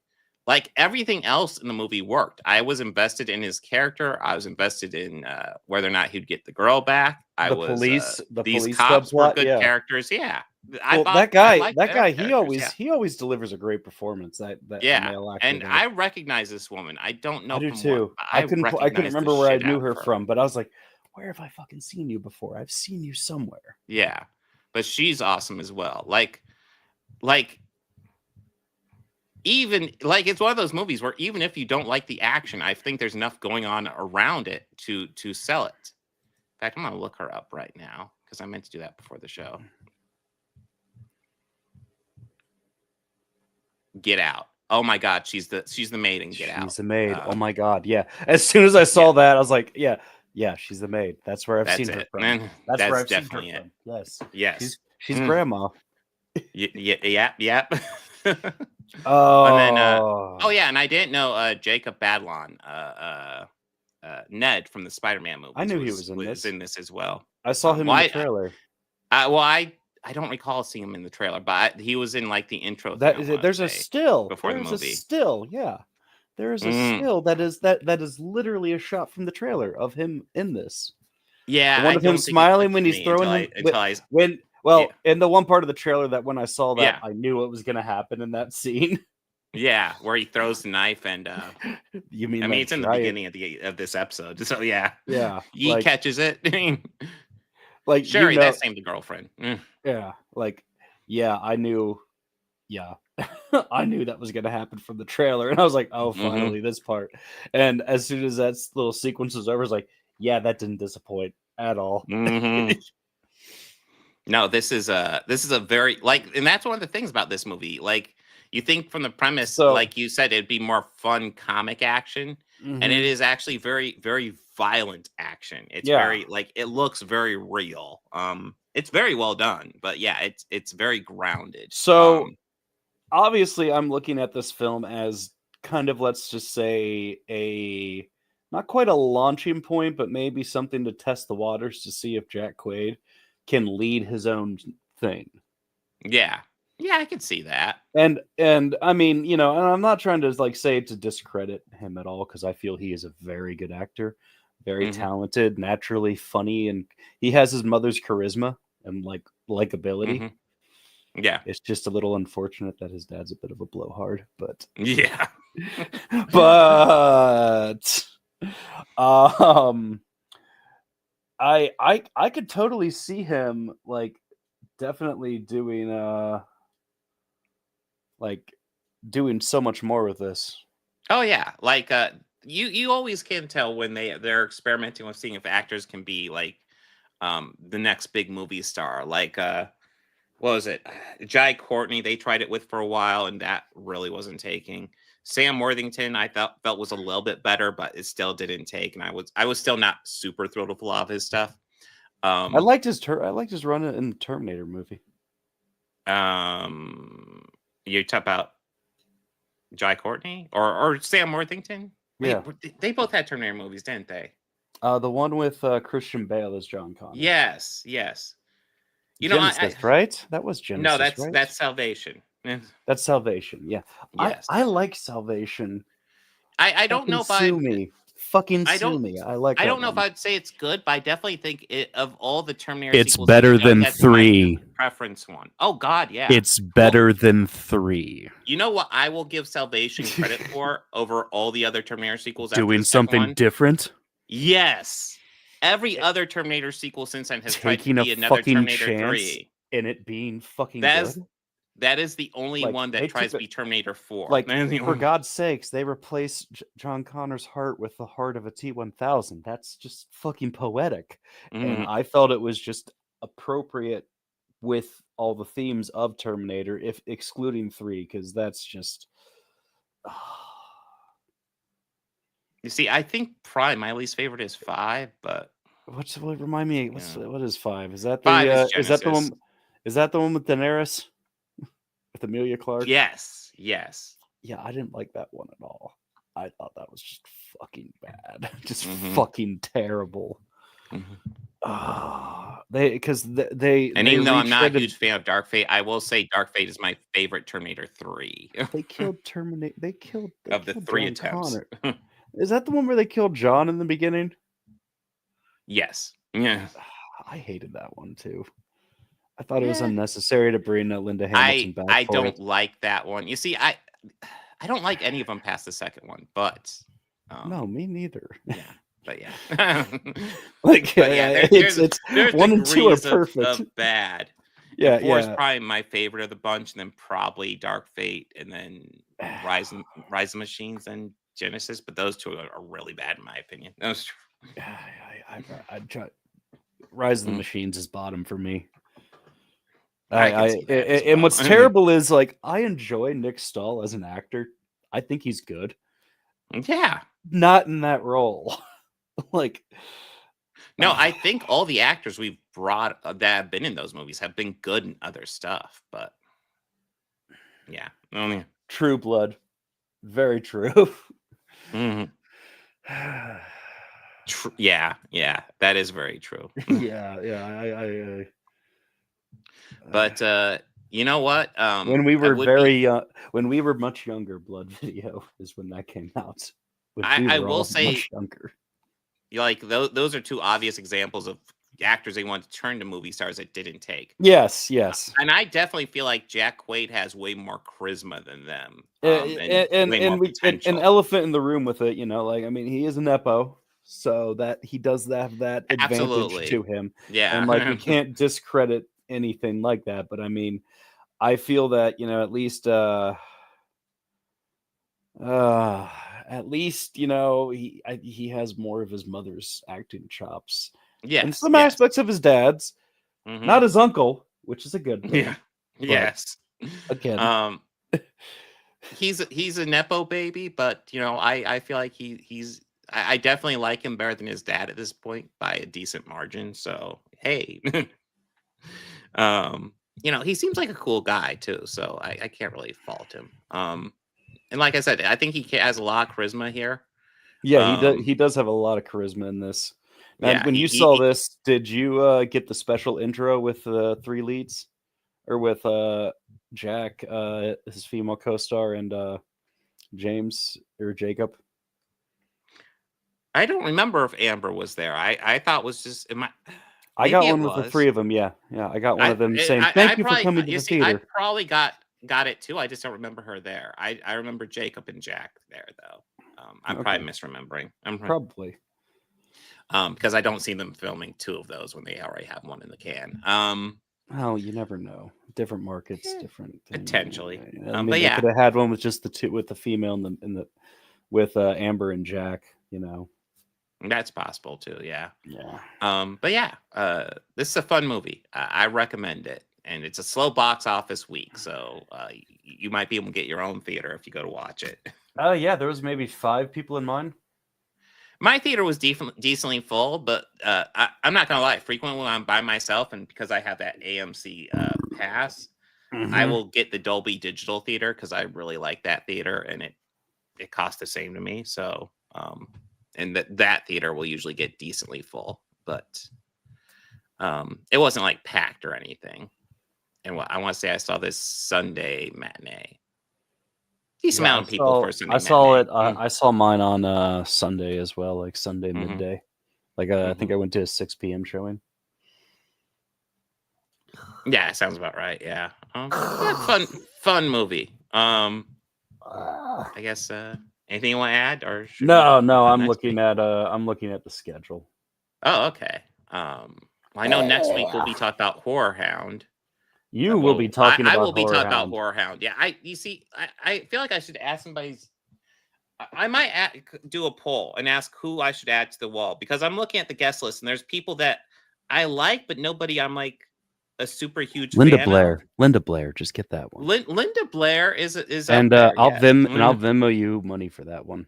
like everything else in the movie worked. I was invested in his character. I was invested in whether or not he'd get the girl back. These cops were good characters. Yeah. That guy, he always delivers a great performance. That male actor. And I recognize this woman. I don't know. I do too. I couldn't remember where I knew her from, but I was like, where have I fucking seen you before? I've seen you somewhere. Yeah, but she's awesome as well. Like. Even like it's one of those movies where even if you don't like the action, I think there's enough going on around it to sell it. In fact, I'm gonna look her up right now because I meant to do that before the show. Get Out. Oh my God, she's the maid in Get Out. She's the maid. Oh my God, yeah. As soon as I saw that, I was like, yeah, she's the maid. That's where I've seen her from. Man, that's where I've definitely seen her from. Yes. She's grandma. Yeah. Oh, and then, and I didn't know Jacob Badlon, Ned from the Spider-Man movies. I knew he was in this as well. I saw him in the trailer. I don't recall seeing him in the trailer, but he was in like the intro. There's a still before the movie. There's a still, yeah. There is a still that is literally a shot from the trailer of him in this. Yeah, the one of him smiling when he's throwing in the one part of the trailer that when I saw that, I knew it was going to happen in that scene. Yeah, where he throws the knife and you mean? I mean, it's in the beginning of this episode, so yeah. He catches it. Like Sherry, that's named the girlfriend. Yeah, I knew. Yeah, I knew that was going to happen from the trailer, and I was like, oh, finally this part. And as soon as that little sequence was over, I was like, yeah, that didn't disappoint at all. No, this is a very and that's one of the things about this movie. Like you think from the premise, like you said, it'd be more fun comic action, and it is actually very, very violent action. It's very it looks very real. It's very well done, but yeah, it's very grounded. So obviously, I'm looking at this film as kind of, let's just say, a not quite a launching point, but maybe something to test the waters to see if Jack Quaid can lead his own thing. Yeah, I can see that. And I mean, and I'm not trying to say to discredit him at all, because I feel he is a very good actor, very talented, naturally funny, and he has his mother's charisma and likability. Yeah, it's just a little unfortunate that his dad's a bit of a blowhard, but yeah, but I could totally see him definitely doing doing so much more with this. Oh yeah, you always can tell when they're experimenting with seeing if actors can be the next big movie star. What was it? Jai Courtney, they tried it with for a while, and that really wasn't taking. Sam Worthington, I felt was a little bit better, but it still didn't take, and I was still not super thrilled with a lot of his stuff. I liked his run in the Terminator movie. You talk about Jai Courtney or Sam Worthington? Yeah, they both had Terminator movies, didn't they? The one with Christian Bale as John Connor. Yes. Genesis, right? That was Genesis. No, that's Salvation. That's Salvation. Yeah, yes. I like Salvation. I don't know if I. fucking I sue don't. me. I like. I that don't know if one. I'd say it's good, but I definitely think of all the Terminator It's sequels, better he's done, than that's my 3. preference one. Oh God, yeah. It's better than 3. You know what I will give Salvation credit for over all the other Terminator sequels after Doing the second something one? different. Yes. Every other Terminator sequel since then has tried to Taking a be another fucking Terminator chance 3. in it being fucking That good. is the only Like, one they that tries took to be Terminator 4. Like, That is the for only- God's sakes, they replaced John Connor's heart with the heart of a T-1000. That's just fucking poetic. And Mhm. I felt it was just appropriate with all the themes of Terminator, if excluding 3, because that's just... You see, I think probably my least favorite is 5, but what remind me? What is 5? Is that 5 is is that the Genesis. one? Is that the one with Daenerys with Emilia Clarke? Yes. Yeah, I didn't like that one at all. I thought that was just fucking bad, just Mhm. fucking terrible. Because they And even though I'm not a retreaded- huge fan of Dark Fate, I will say Dark Fate is my favorite Terminator 3. They killed Terminator. They killed of the 3 John attempts. Connor. Is that the one where they killed John in the beginning? Yes. Yeah. I hated that one too. I thought it was unnecessary to bring Linda Hamilton back. I for don't it. like that one. You see, I don't like any of them past the second one, but No, me neither. Yeah, but yeah, Like, but yeah, it's 1 and 2 are degrees perfect. of bad. Yeah, And 4 is yeah. probably my favorite of the bunch, and then probably Dark Fate, and then Rise of Machines, and Genesis. But those two are really bad in my opinion. Those two. I'd try. Rise of the Mm. Machines is bottom for me. I can see that as And well. what's terrible is, like, I enjoy Nick Stahl as an actor. I think he's good. Yeah. Not in that role. Like, No, I think all the actors we've brought that have been in those movies have been good in other stuff, but yeah, only True Blood, very true. Mhm. Yeah, that is very true. yeah. But you know what? When we I were would very be- young, when we were much younger, Blood Video is when that came out. When we I were will all say, much younger. like those are two obvious examples of actors they wanted to turn to movie stars that didn't take. Yes. And I definitely feel like Jack Quaid has way more charisma than them. And way more an potential. elephant in the room with it, like, I mean, he is a nepo, so that he does have that advantage Absolutely. to him. Yeah. And, like, we can't discredit anything like that, but I mean, I feel that, at least he has more of his mother's acting chops. Yes, and some yes. aspects of his dad's. Mhm. Not his uncle, which is a good thing. Yeah. but Yes. Again. He's a nepo baby, but I feel like I definitely like him better than his dad at this point by a decent margin. So hey, he seems like a cool guy too. So I can't really fault him. And like I said, I think he has a lot of charisma here. Yeah, he does have a lot of charisma in this. And Yeah, when you he- saw this, did you get the special intro with the 3 leads, or with Jack, his female co-star, and James or Jacob? I don't remember if Amber was there. I thought it was just I got maybe one it with the was. 3 of them. Yeah, I got one of them saying, I "Thank you for probably- coming to you the see, I theater." probably got it too. I just don't remember her there. I remember Jacob and Jack there though. I'm probably misremembering. Probably. Because I don't see them filming 2 of those when they already have one in the can. Oh, you never know. Different markets, different thing. Potentially. I mean, But they yeah. could have had one with just the 2, with the female and the with Amber and Jack. That's possible too. Yeah. Yeah. But yeah, this is a fun movie. I recommend it, and it's a slow box office week, so you might be able to get your own theater if you go to watch it. Yeah, there was maybe 5 people in mine. My theater was decently full, but I'm not gonna lie. Frequently, when I'm by myself, and because I have that AMC pass, I will get the Dolby Digital Theater because I really like that theater, and it costs the same to me. So, and that theater will usually get decently full, but it wasn't like packed or anything. And I want to say I saw this Sunday matinee. decent amount of people for a Sunday I saw matinee. it. I saw mine on Sunday as well, like Sunday midday. Like I think I went to a 6 p.m. showing. Yeah, sounds about right. Yeah, fun movie. I guess anything you want to add, or should No, we I'm next looking week? at the schedule. Oh, okay. Well, I know next week we'll be talking about Horror Hound. You will be talking I about will be Horror talking about Hound. Horror Hound. Yeah, you see, I feel like I should ask somebody's. I might do a poll and ask who I should add to the wall, because I'm looking at the guest list and there's people that I like, but nobody I'm like a super huge Linda fan Blair. of. Linda Blair, just get that one. Linda Blair is And up there. I'll Yes. I'll Venmo you money for that one.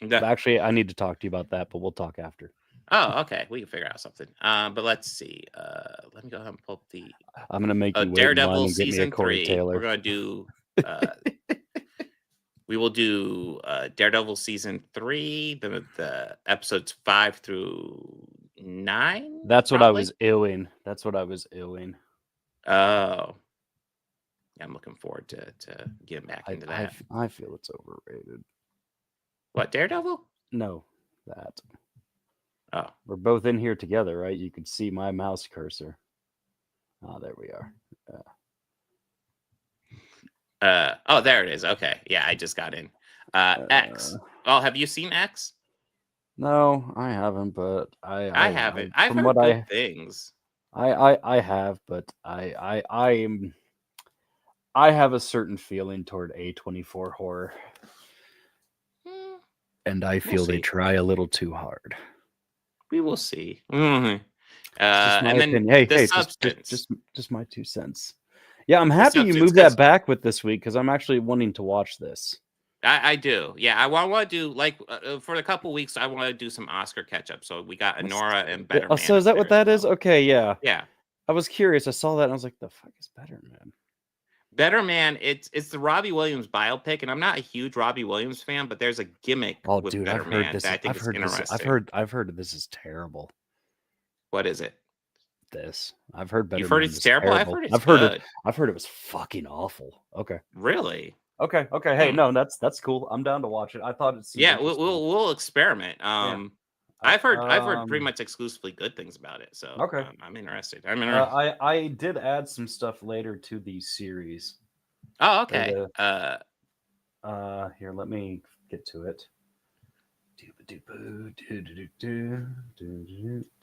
Yeah. Actually, I need to talk to you about that, but we'll talk after. Oh, okay. We can figure out something. But let's see. Let me go ahead and pull up the. I'm gonna make you wait Daredevil in line and get me a season Corey 3. Taylor. We're gonna do. We will do Daredevil season 3. The episodes 5 through 9. That's what I was illing. Oh. Yeah, I'm looking forward to getting back into that. I feel it's overrated. What, Daredevil? No, that. Oh. We're both in here together, right? You can see my mouse cursor. Oh, there we are. Oh, there it is. Okay. Yeah, I just got in. X. Oh, have you seen X? No, I haven't, but I haven't. I've heard good things. I have, but I have a certain feeling toward A24 horror. And I feel they try a little too hard. We will see. Mm-hmm. And then hey, Substance. just my 2 cents. Yeah, I'm happy you moved that back with this week, because I'm actually wanting to watch this. I do. Yeah, I want to do, like, for a couple weeks, I want to do some Oscar catch-up. So we got Anora and Better Man. So is that what that is? Okay, yeah. Yeah. I was curious. I saw that and I was like, the fuck is Better Man? Better Man, it's the Robbie Williams biopic, and I'm not a huge Robbie Williams fan, but there's a gimmick with Better Man that I think is interesting. I've heard this is terrible. What is it? This. I've heard Better You've heard Man it's terrible? terrible. I've heard it's good. I've heard it was fucking awful. Okay. Really? Okay. Hey, no, that's cool. I'm down to watch it. I thought it's we'll experiment. I've heard pretty much exclusively good things about it, so okay. I'm interested. I did add some stuff later to the series. Oh, okay. Here, let me get to it.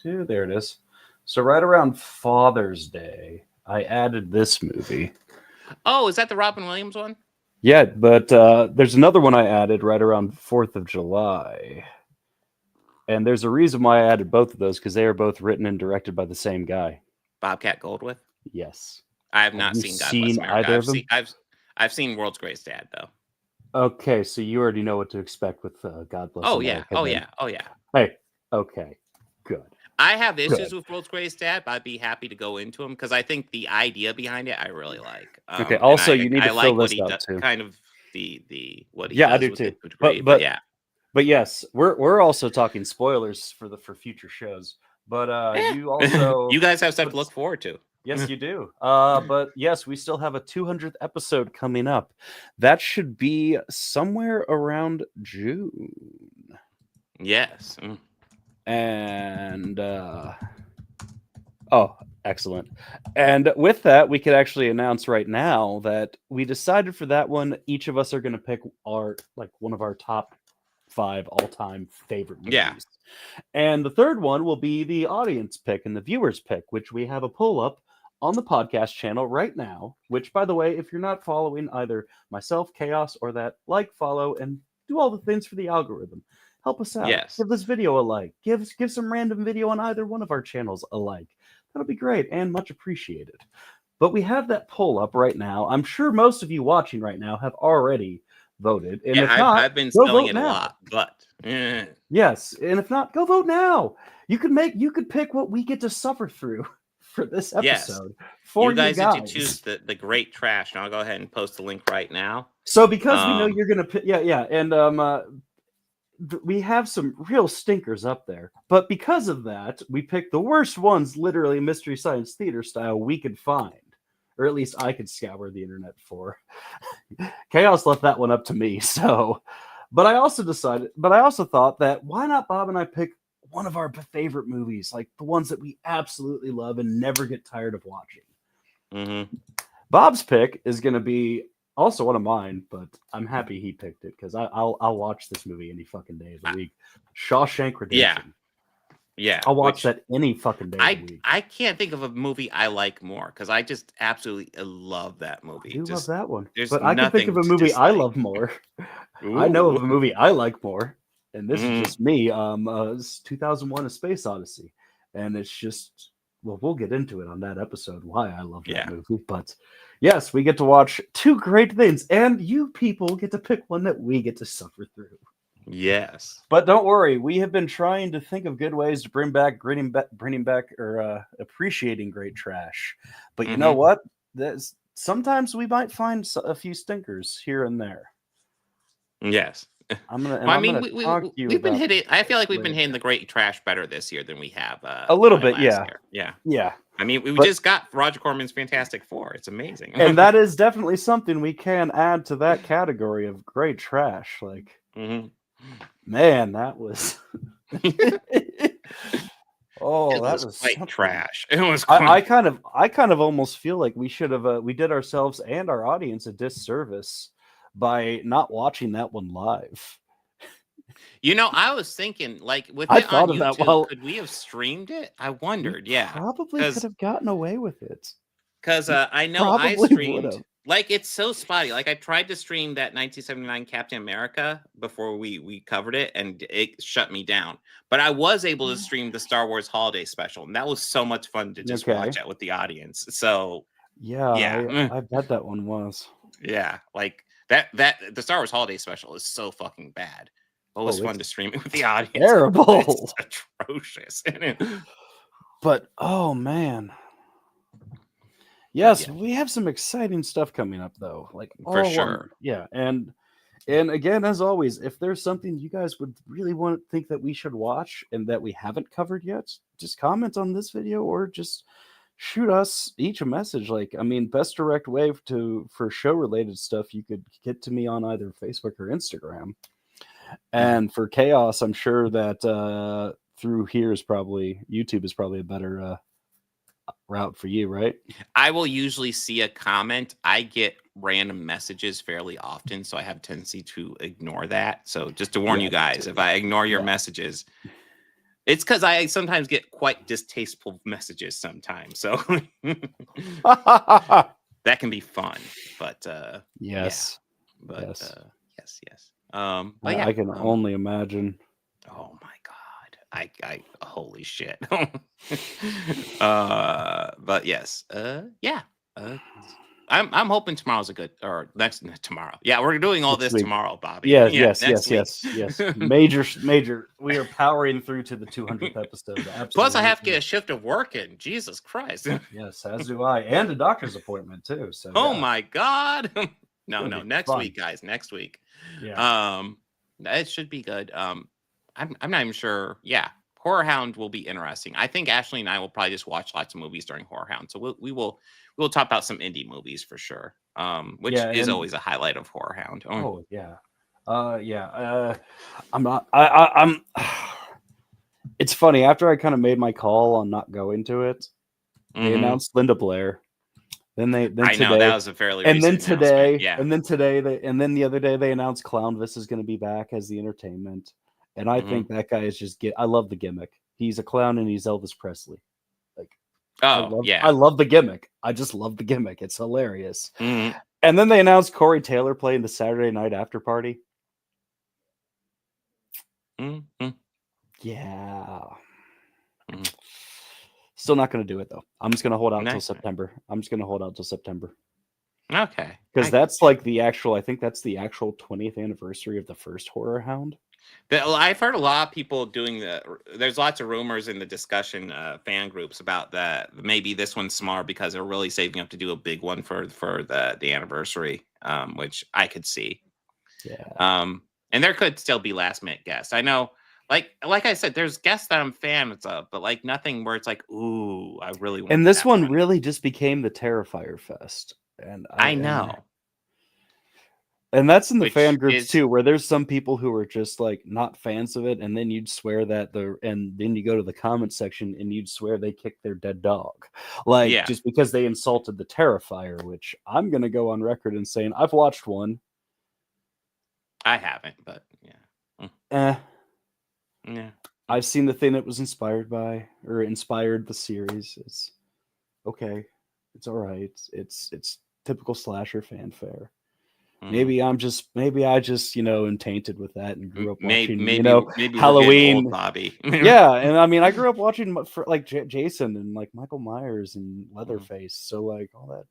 There it is. So right around Father's Day, I added this movie. Oh, is that the Robin Williams one? Yeah, but there's another one I added right around 4th of July. And there's a reason why I added both of those, because they are both written and directed by the same guy. Bobcat Goldthwait? Yes. I have not seen God Bless America. Either of them? I've seen World's Greatest Dad, though. Okay, so you already know what to expect with God Bless America. Oh, yeah. Hey, okay, good. I have issues with World's Greatest Dad, but I'd be happy to go into them, because I think the idea behind it I really like. Okay, also you need to fill this out too. Kind of the what he does. Yeah, I do too. But yeah. But yes, we're also talking spoilers for future shows. But you also you guys have stuff to look forward to. Yes, you do. But yes, we still have a 200th episode coming up. That should be somewhere around June. Yes. And oh, excellent. And with that, we could actually announce right now that we decided for that one, each of us are going to pick one of our top 5 all-time favorite movies. Yeah. And the third one will be the audience pick and the viewers pick, which we have a pull up on the podcast channel right now, which, by the way, if you're not following either myself, Chaos, or that, follow, and do all the things for the algorithm. Help us out. Yes. Give this video a like. Give some random video on either one of our channels a like. That'll be great and much appreciated. But we have that poll up right now. I'm sure most of you watching right now have already voted. And if not, I've been spelling it a lot, but yes. And if not, go vote now. You could pick what we get to suffer through for this episode. Yes. For you guys get to choose the great trash. And I'll go ahead and post the link right now. So because we know you're gonna pick, and we have some real stinkers up there, but because of that, we picked the worst ones, literally Mystery Science Theater style, we could find, or at least I could scour the internet for. Chaos left that one up to me. So, but I also thought that why not Bob and I pick one of our favorite movies, like the ones that we absolutely love and never get tired of watching. Mm-hmm. Bob's pick is going to be also one of mine, but I'm happy he picked it because I'll watch this movie any fucking day of the week. Shawshank Redemption. Yeah, I'll watch that any fucking day of the week. I can't think of a movie I like more because I just absolutely love that movie. I do love that one, There's but I can think of a movie I love more. I know of a movie I like more, and this is just me. It's 2001: A Space Odyssey, and it's just we'll get into it on that episode why I love that movie. But yes, we get to watch two great things, and you people get to pick one that we get to suffer through. Yes, but don't worry, we have been trying to think of good ways to bring back appreciating great trash. But you know what? Sometimes we might find a few stinkers here and there. Yes. We've been hitting. I feel like we've been hitting the great trash better this year than we have a little bit. Year. Yeah. I mean, we just got Roger Corman's Fantastic Four. It's amazing, and that is definitely something we can add to that category of great trash. Like, man, that was. Oh, that was quite trash. It was. I kind of almost feel like we should have. We did ourselves and our audience a disservice by not watching that one live. You know, I was thinking, like, with it on YouTube, could we have streamed it? I wondered. Yeah, probably could have gotten away with it. Because I know I streamed. Like, it's so spotty. Like, I tried to stream that 1979 Captain America before we covered it, and it shut me down. But I was able to stream the Star Wars Holiday Special, and that was so much fun to just watch it with the audience. So, yeah. I bet that one was. Yeah, like that the Star Wars Holiday Special is so fucking bad. But it was fun to stream it with the audience. Terrible. It's atrocious. But, oh, man. Yes, we have some exciting stuff coming up, though. Like, for sure. Yeah, and again, as always, if there's something you guys would really think that we should watch and that we haven't covered yet, just comment on this video or just shoot us each a message. Like, I mean, best direct way for show related stuff, you could get to me on either Facebook or Instagram. And for Chaos, I'm sure that through here is probably YouTube is probably a better route for you, right? I will usually see a comment. I get random messages fairly often, so I have a tendency to ignore that. So just to warn you guys, if I ignore your messages, it's because I sometimes get quite distasteful messages sometimes. So that can be fun. But yes. But yes. Yes. But yeah, I can only imagine. Oh my God. I holy shit. But yes. I'm hoping tomorrow's a good tomorrow. Yeah, we're doing all this tomorrow, Bobby. Yes. Major. We are powering through to the 200th episode. Absolutely. Plus, I have to get a shift of work in. Jesus Christ. Yes, as do I, and a doctor's appointment too. So. Oh my God. No, next week, guys. Next week. Yeah. It should be good. I'm not even sure. Yeah, Horror Hound will be interesting. I think Ashley and I will probably just watch lots of movies during Horror Hound. So we'll talk about some indie movies for sure. Which is always a highlight of Horror Hound. Oh yeah. I'm not. I'm. It's funny. After I kind of made my call on not going to it, they announced Linda Blair. Then I today, know that was a fairly and then recent today, yeah. and then the other day they announced Clownvis is going to be back as the entertainment, and I think that guy is just I love the gimmick. He's a clown and he's Elvis Presley. Like, I love the gimmick. I just love the gimmick. It's hilarious. And then they announced Corey Taylor playing the Saturday Night After Party. Yeah. Still not going to do it though. I'm just going to hold out until September. Okay. Because that's like the actual. I think that's the actual 20th anniversary of the first Horror Hound. I've heard a lot of people doing there's lots of rumors in the discussion fan groups about that. Maybe this one's smaller because they're really saving up to do a big one for the anniversary, which I could see. Yeah. And there could still be last minute guests. I know like I said, there's guests that I'm fans of, but like nothing where it's like, ooh, I really want. And this that one really just became the Terrifier Fest, and I know. And that's in the Which fan groups is- too, where there's some people who are just like not fans of it, and then you'd swear that and then you go to the comment section and you'd swear they kicked their dead dog, like Yeah. just because they insulted the Terrifier. Which I'm gonna go on record and saying I've watched one. I haven't, but yeah. Yeah. I've seen the thing that was inspired by or inspired the series. It's okay. It's all right. It's typical slasher fanfare. Maybe I just, am tainted with that and grew up watching, maybe Halloween, old Bobby. Yeah, and I mean, I grew up watching for like Jason and like Michael Myers and Leatherface, so like all that.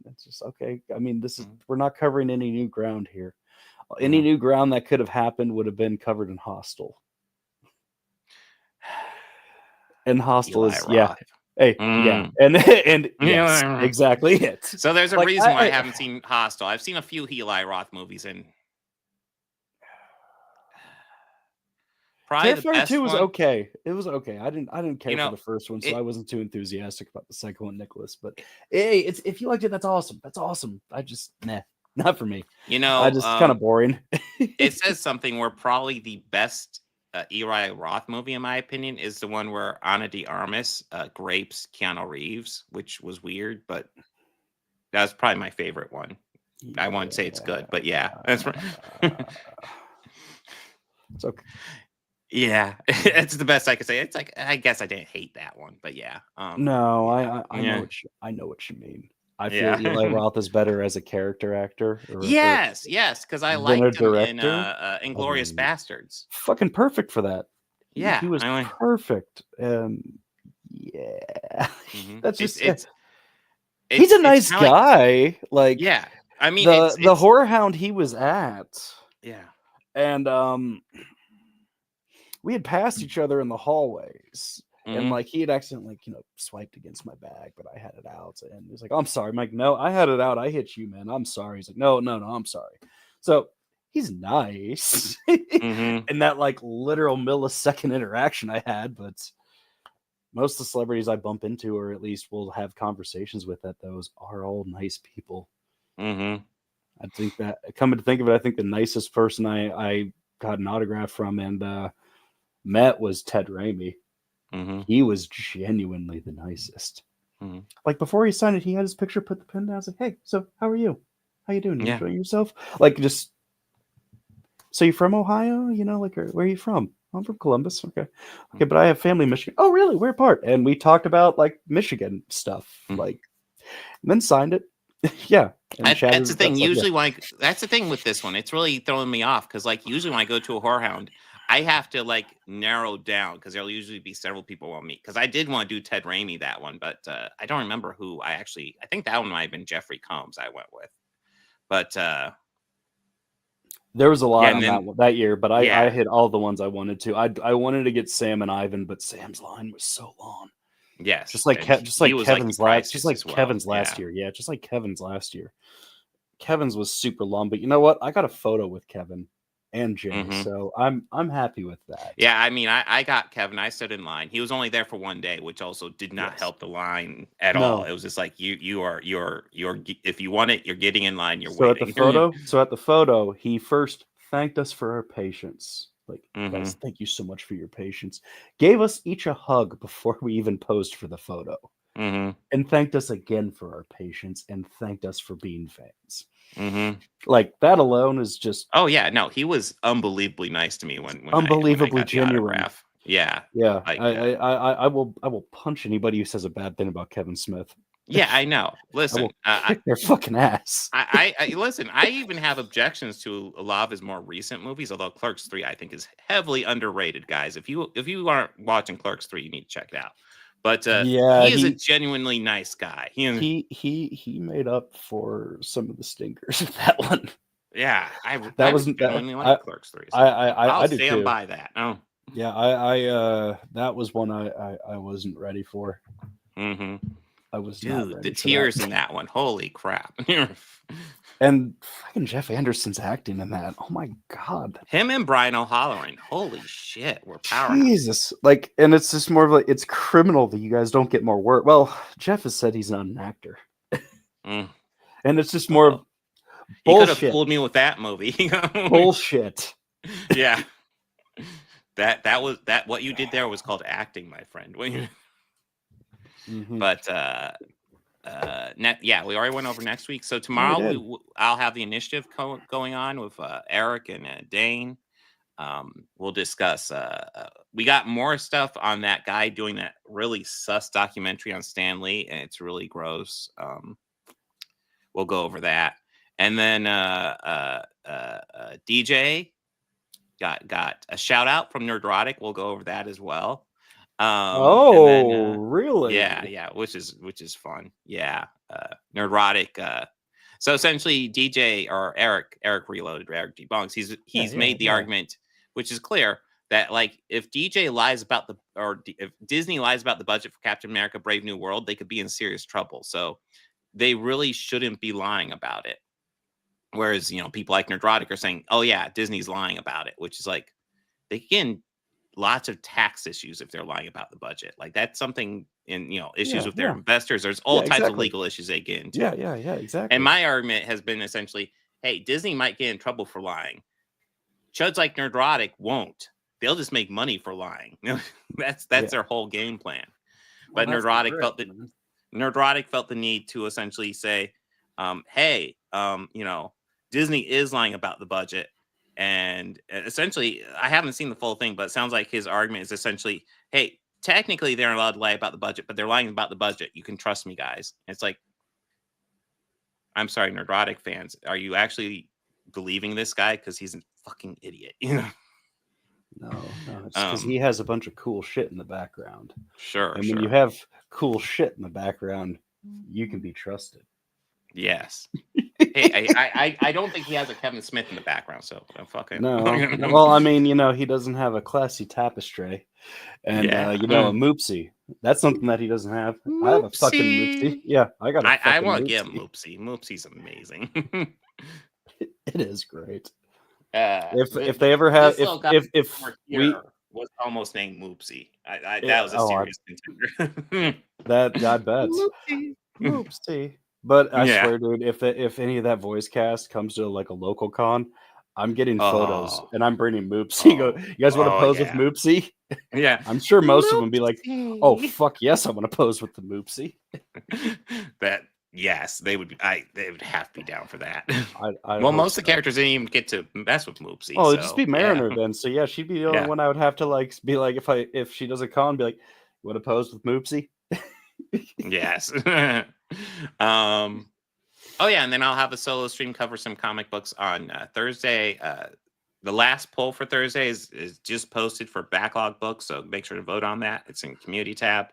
That's just okay. I mean, we're not covering any new ground here. Any new ground that could have happened would have been covered in Hostel. And Hostel Eli is Roth. Hey, yeah, and yes, exactly it. So there's a reason why I haven't seen Hostel. I've seen a few Eli Roth movies, and probably the Terrifier best 2 was one. okay. It was okay. I didn't care for the first one, so it- I wasn't too enthusiastic about the second one, Nicholas. But hey, if you liked it, that's awesome. That's awesome. I just not for me. I just kind of boring. It says something where probably the best Eli Roth movie, in my opinion, is the one where Ana de Armas grapes Keanu Reeves, which was weird, but that was probably my favorite one. I won't say it's good, but yeah, that's right. It's okay. Yeah, it's the best I could say. It's like I guess I didn't hate that one, but yeah. No, I know what you mean. I feel Eli Roth is better as a character actor. Yes, because I liked him in Inglourious Bastards. Fucking perfect for that. Yeah, he was perfect. Yeah, that's just he's a nice guy. Like, yeah, I mean the horror hound he was at. Yeah, and we had passed each other in the hallways. And like he had accidentally, swiped against my bag, but I had it out. And he was like, "Oh, I'm sorry." I'm like, "No, I had it out. I hit you, man. I'm sorry." He's like, No, I'm sorry." So he's nice in that like literal millisecond interaction I had. But most of the celebrities I bump into, or at least will have conversations with, at those are all nice people. I think that, coming to think of it, I think the nicest person I got an autograph from and met was Ted Raimi. He was genuinely the nicest. Like before he signed it, he had his picture, put the pen down. I was like, "Hey, so how are you? How you doing? You enjoying yourself?" Like, just, "So you from Ohio? Like, where are you from?" "I'm from Columbus." Okay, but I have family in Michigan." "Oh, really? Where part?" And we talked about like Michigan stuff, like, and then signed it. Yeah. That's the thing. Usually, that's the thing with this one. It's really throwing me off because, like, usually when I go to a horror hound, I have to like narrow down because there'll usually be several people on me. Because I did want to do Ted Raimi that one, but I don't remember who I think that one might have been Jeffrey Combs I went with. But there was a lot on that year, but I hit all the ones I wanted to. I wanted to get Sam and Ivan, but Sam's line was so long. Yes, just like Kevin's last, Kevin's last year. Yeah, just like Kevin's last year. Kevin's was super long, but you know what? I got a photo with Kevin and Jay, so I'm happy with that. Yeah, I mean, I got Kevin. I stood in line. He was only there for one day, which also did not help the line at all. It was just like you're if you want it, you're getting in line. You're waiting. At the photo, he first thanked us for our patience. Like, "Guys, thank you so much for your patience." Gave us each a hug before we even posed for the photo, and thanked us again for our patience, and thanked us for being fans. Like, that alone is just... Oh yeah, no, he was unbelievably nice to me when unbelievably I got genuine. Yeah. Like, I will punch anybody who says a bad thing about Kevin Smith. Yeah, I know. Listen, I will kick their fucking ass. I listen. I even have objections to a lot of his more recent movies. Although Clerks 3, I think, is heavily underrated, guys. If you aren't watching Clerks 3, you need to check it out. But he is a genuinely nice guy. He made up for some of the stinkers with that one. Yeah, that wasn't genuinely like Clerks 3. So I'll stand by that. Oh, yeah, I that was one I wasn't ready for. I was not Dude, ready the for tears that. in that one. Holy crap. And fucking Jeff Anderson's acting in that. Oh my god. Him and Brian O'Halloran. Holy shit, we're powerhouse. Jesus. Like, and it's just more of like, it's criminal that you guys don't get more work. Well, Jeff has said he's not an actor. Mm. And it's just more of He could bullshit. have fooled me with that movie. Bullshit. Yeah. That was what you did there was called acting, my friend. But yeah, we already went over next week. So tomorrow I'll have the initiative going on with Eric and Dane. We'll discuss. We got more stuff on that guy doing that really sus documentary on Stan Lee, and it's really gross. We'll go over that, and then DJ got a shout out from Nerdrotic. We'll go over that as well. And then, really? Yeah, which is fun. Yeah, Nerdrotic. So essentially, DJ or Eric Reloaded, Eric Debunks. He's made the argument, which is clear, that like if DJ lies about if Disney lies about the budget for Captain America: Brave New World, they could be in serious trouble. So they really shouldn't be lying about it. Whereas, people like Nerdrotic are saying, oh yeah, Disney's lying about it, which is like, they get in lots of tax issues if they're lying about the budget. Like that's something in, issues with their investors. There's all types of legal issues they get into. Yeah, exactly. And my argument has been essentially, hey, Disney might get in trouble for lying. Chuds like Nerdrotic won't. They'll just make money for lying. That's their whole game plan. Well, but Nerdrotic felt the need to essentially say, hey, Disney is lying about the budget. And essentially, I haven't seen the full thing, but it sounds like his argument is essentially, hey, technically they're allowed to lie about the budget, but they're lying about the budget. You can trust me, guys. And it's like, I'm sorry, Nerdrotic fans. Are you actually believing this guy? Because he's a fucking idiot, No, it's because he has a bunch of cool shit in the background. Sure. And when you have cool shit in the background, you can be trusted. Yes. Hey, I don't think he has a Kevin Smith in the background, so I'm fucking. No. Well, I mean, he doesn't have a classy tapestry, and a Moopsie. That's something that he doesn't have. I have a fucking Moopsie. Yeah, I got. I want to get Moopsie. Moopsie's amazing. It is great. If they ever have, if we was almost named Moopsie, that was a serious contender. That I bet. Moopsie. But I swear, dude, if any of that voice cast comes to like a local con, I'm getting photos and I'm bringing Moopsie. You guys want to pose with Moopsie? Yeah. I'm sure most of them be like, oh, fuck yes, I want to pose with the Moopsie. Yes, they would. They would have to be down for that. Well, most of the characters didn't even get to mess with Moopsie. Oh, it'd just be Mariner then. So yeah, she'd be the only one I would have to like be like if she does a con, be like, you want to pose with Moopsie? Yes. Oh yeah, and then I'll have a solo stream cover some comic books on Thursday. The last poll for Thursday is just posted for backlog books, so make sure to vote on that. It's in community tab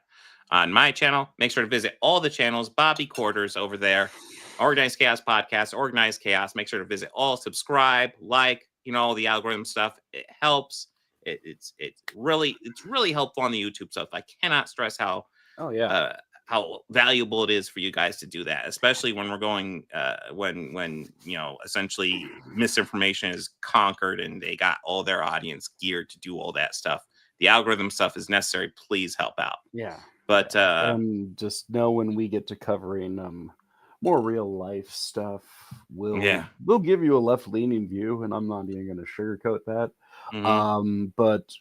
on my channel. Make sure to visit all the channels. Bobby Quarters over there, Organized Chaos Podcast, Organized Chaos. Make sure to visit all, subscribe, like, all the algorithm stuff. It helps. It's really helpful on the YouTube stuff. I cannot stress how how valuable it is for you guys to do that, especially when we're going when essentially misinformation is conquered and they got all their audience geared to do all that stuff. The algorithm stuff is necessary. Please help out. Yeah. But just know when we get to covering more real life stuff, we'll give you a left leaning view, and I'm not even going to sugarcoat that. Mm-hmm. But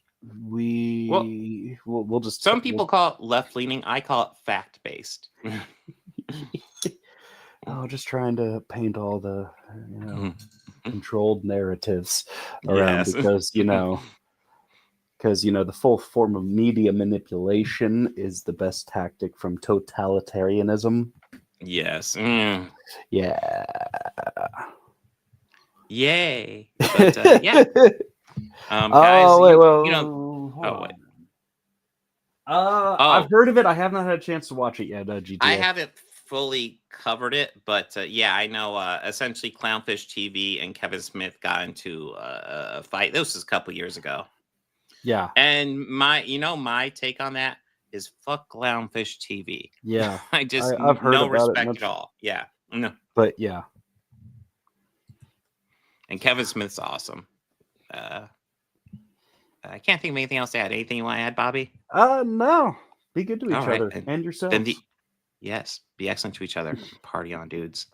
we'll just some people call it left leaning. I call it fact based. Just trying to paint all the controlled narratives around because the full form of media manipulation is the best tactic from totalitarianism. Yes. Yeah. Yay. But, yeah. Guys, I've heard of it. I have not had a chance to watch it yet. GTA. I haven't fully covered it, but I know. Essentially, Clownfish TV and Kevin Smith got into a fight. This was a couple years ago. Yeah, and my take on that is fuck Clownfish TV. Yeah, I just I've heard no about it, respect and at all. Yeah, no. But yeah, And Kevin Smith's awesome. I can't think of anything else to add. Anything you want to add, Bobby? No. Be good to each All right, other and yourselves. Then yes, be excellent to each other. Party on, dudes.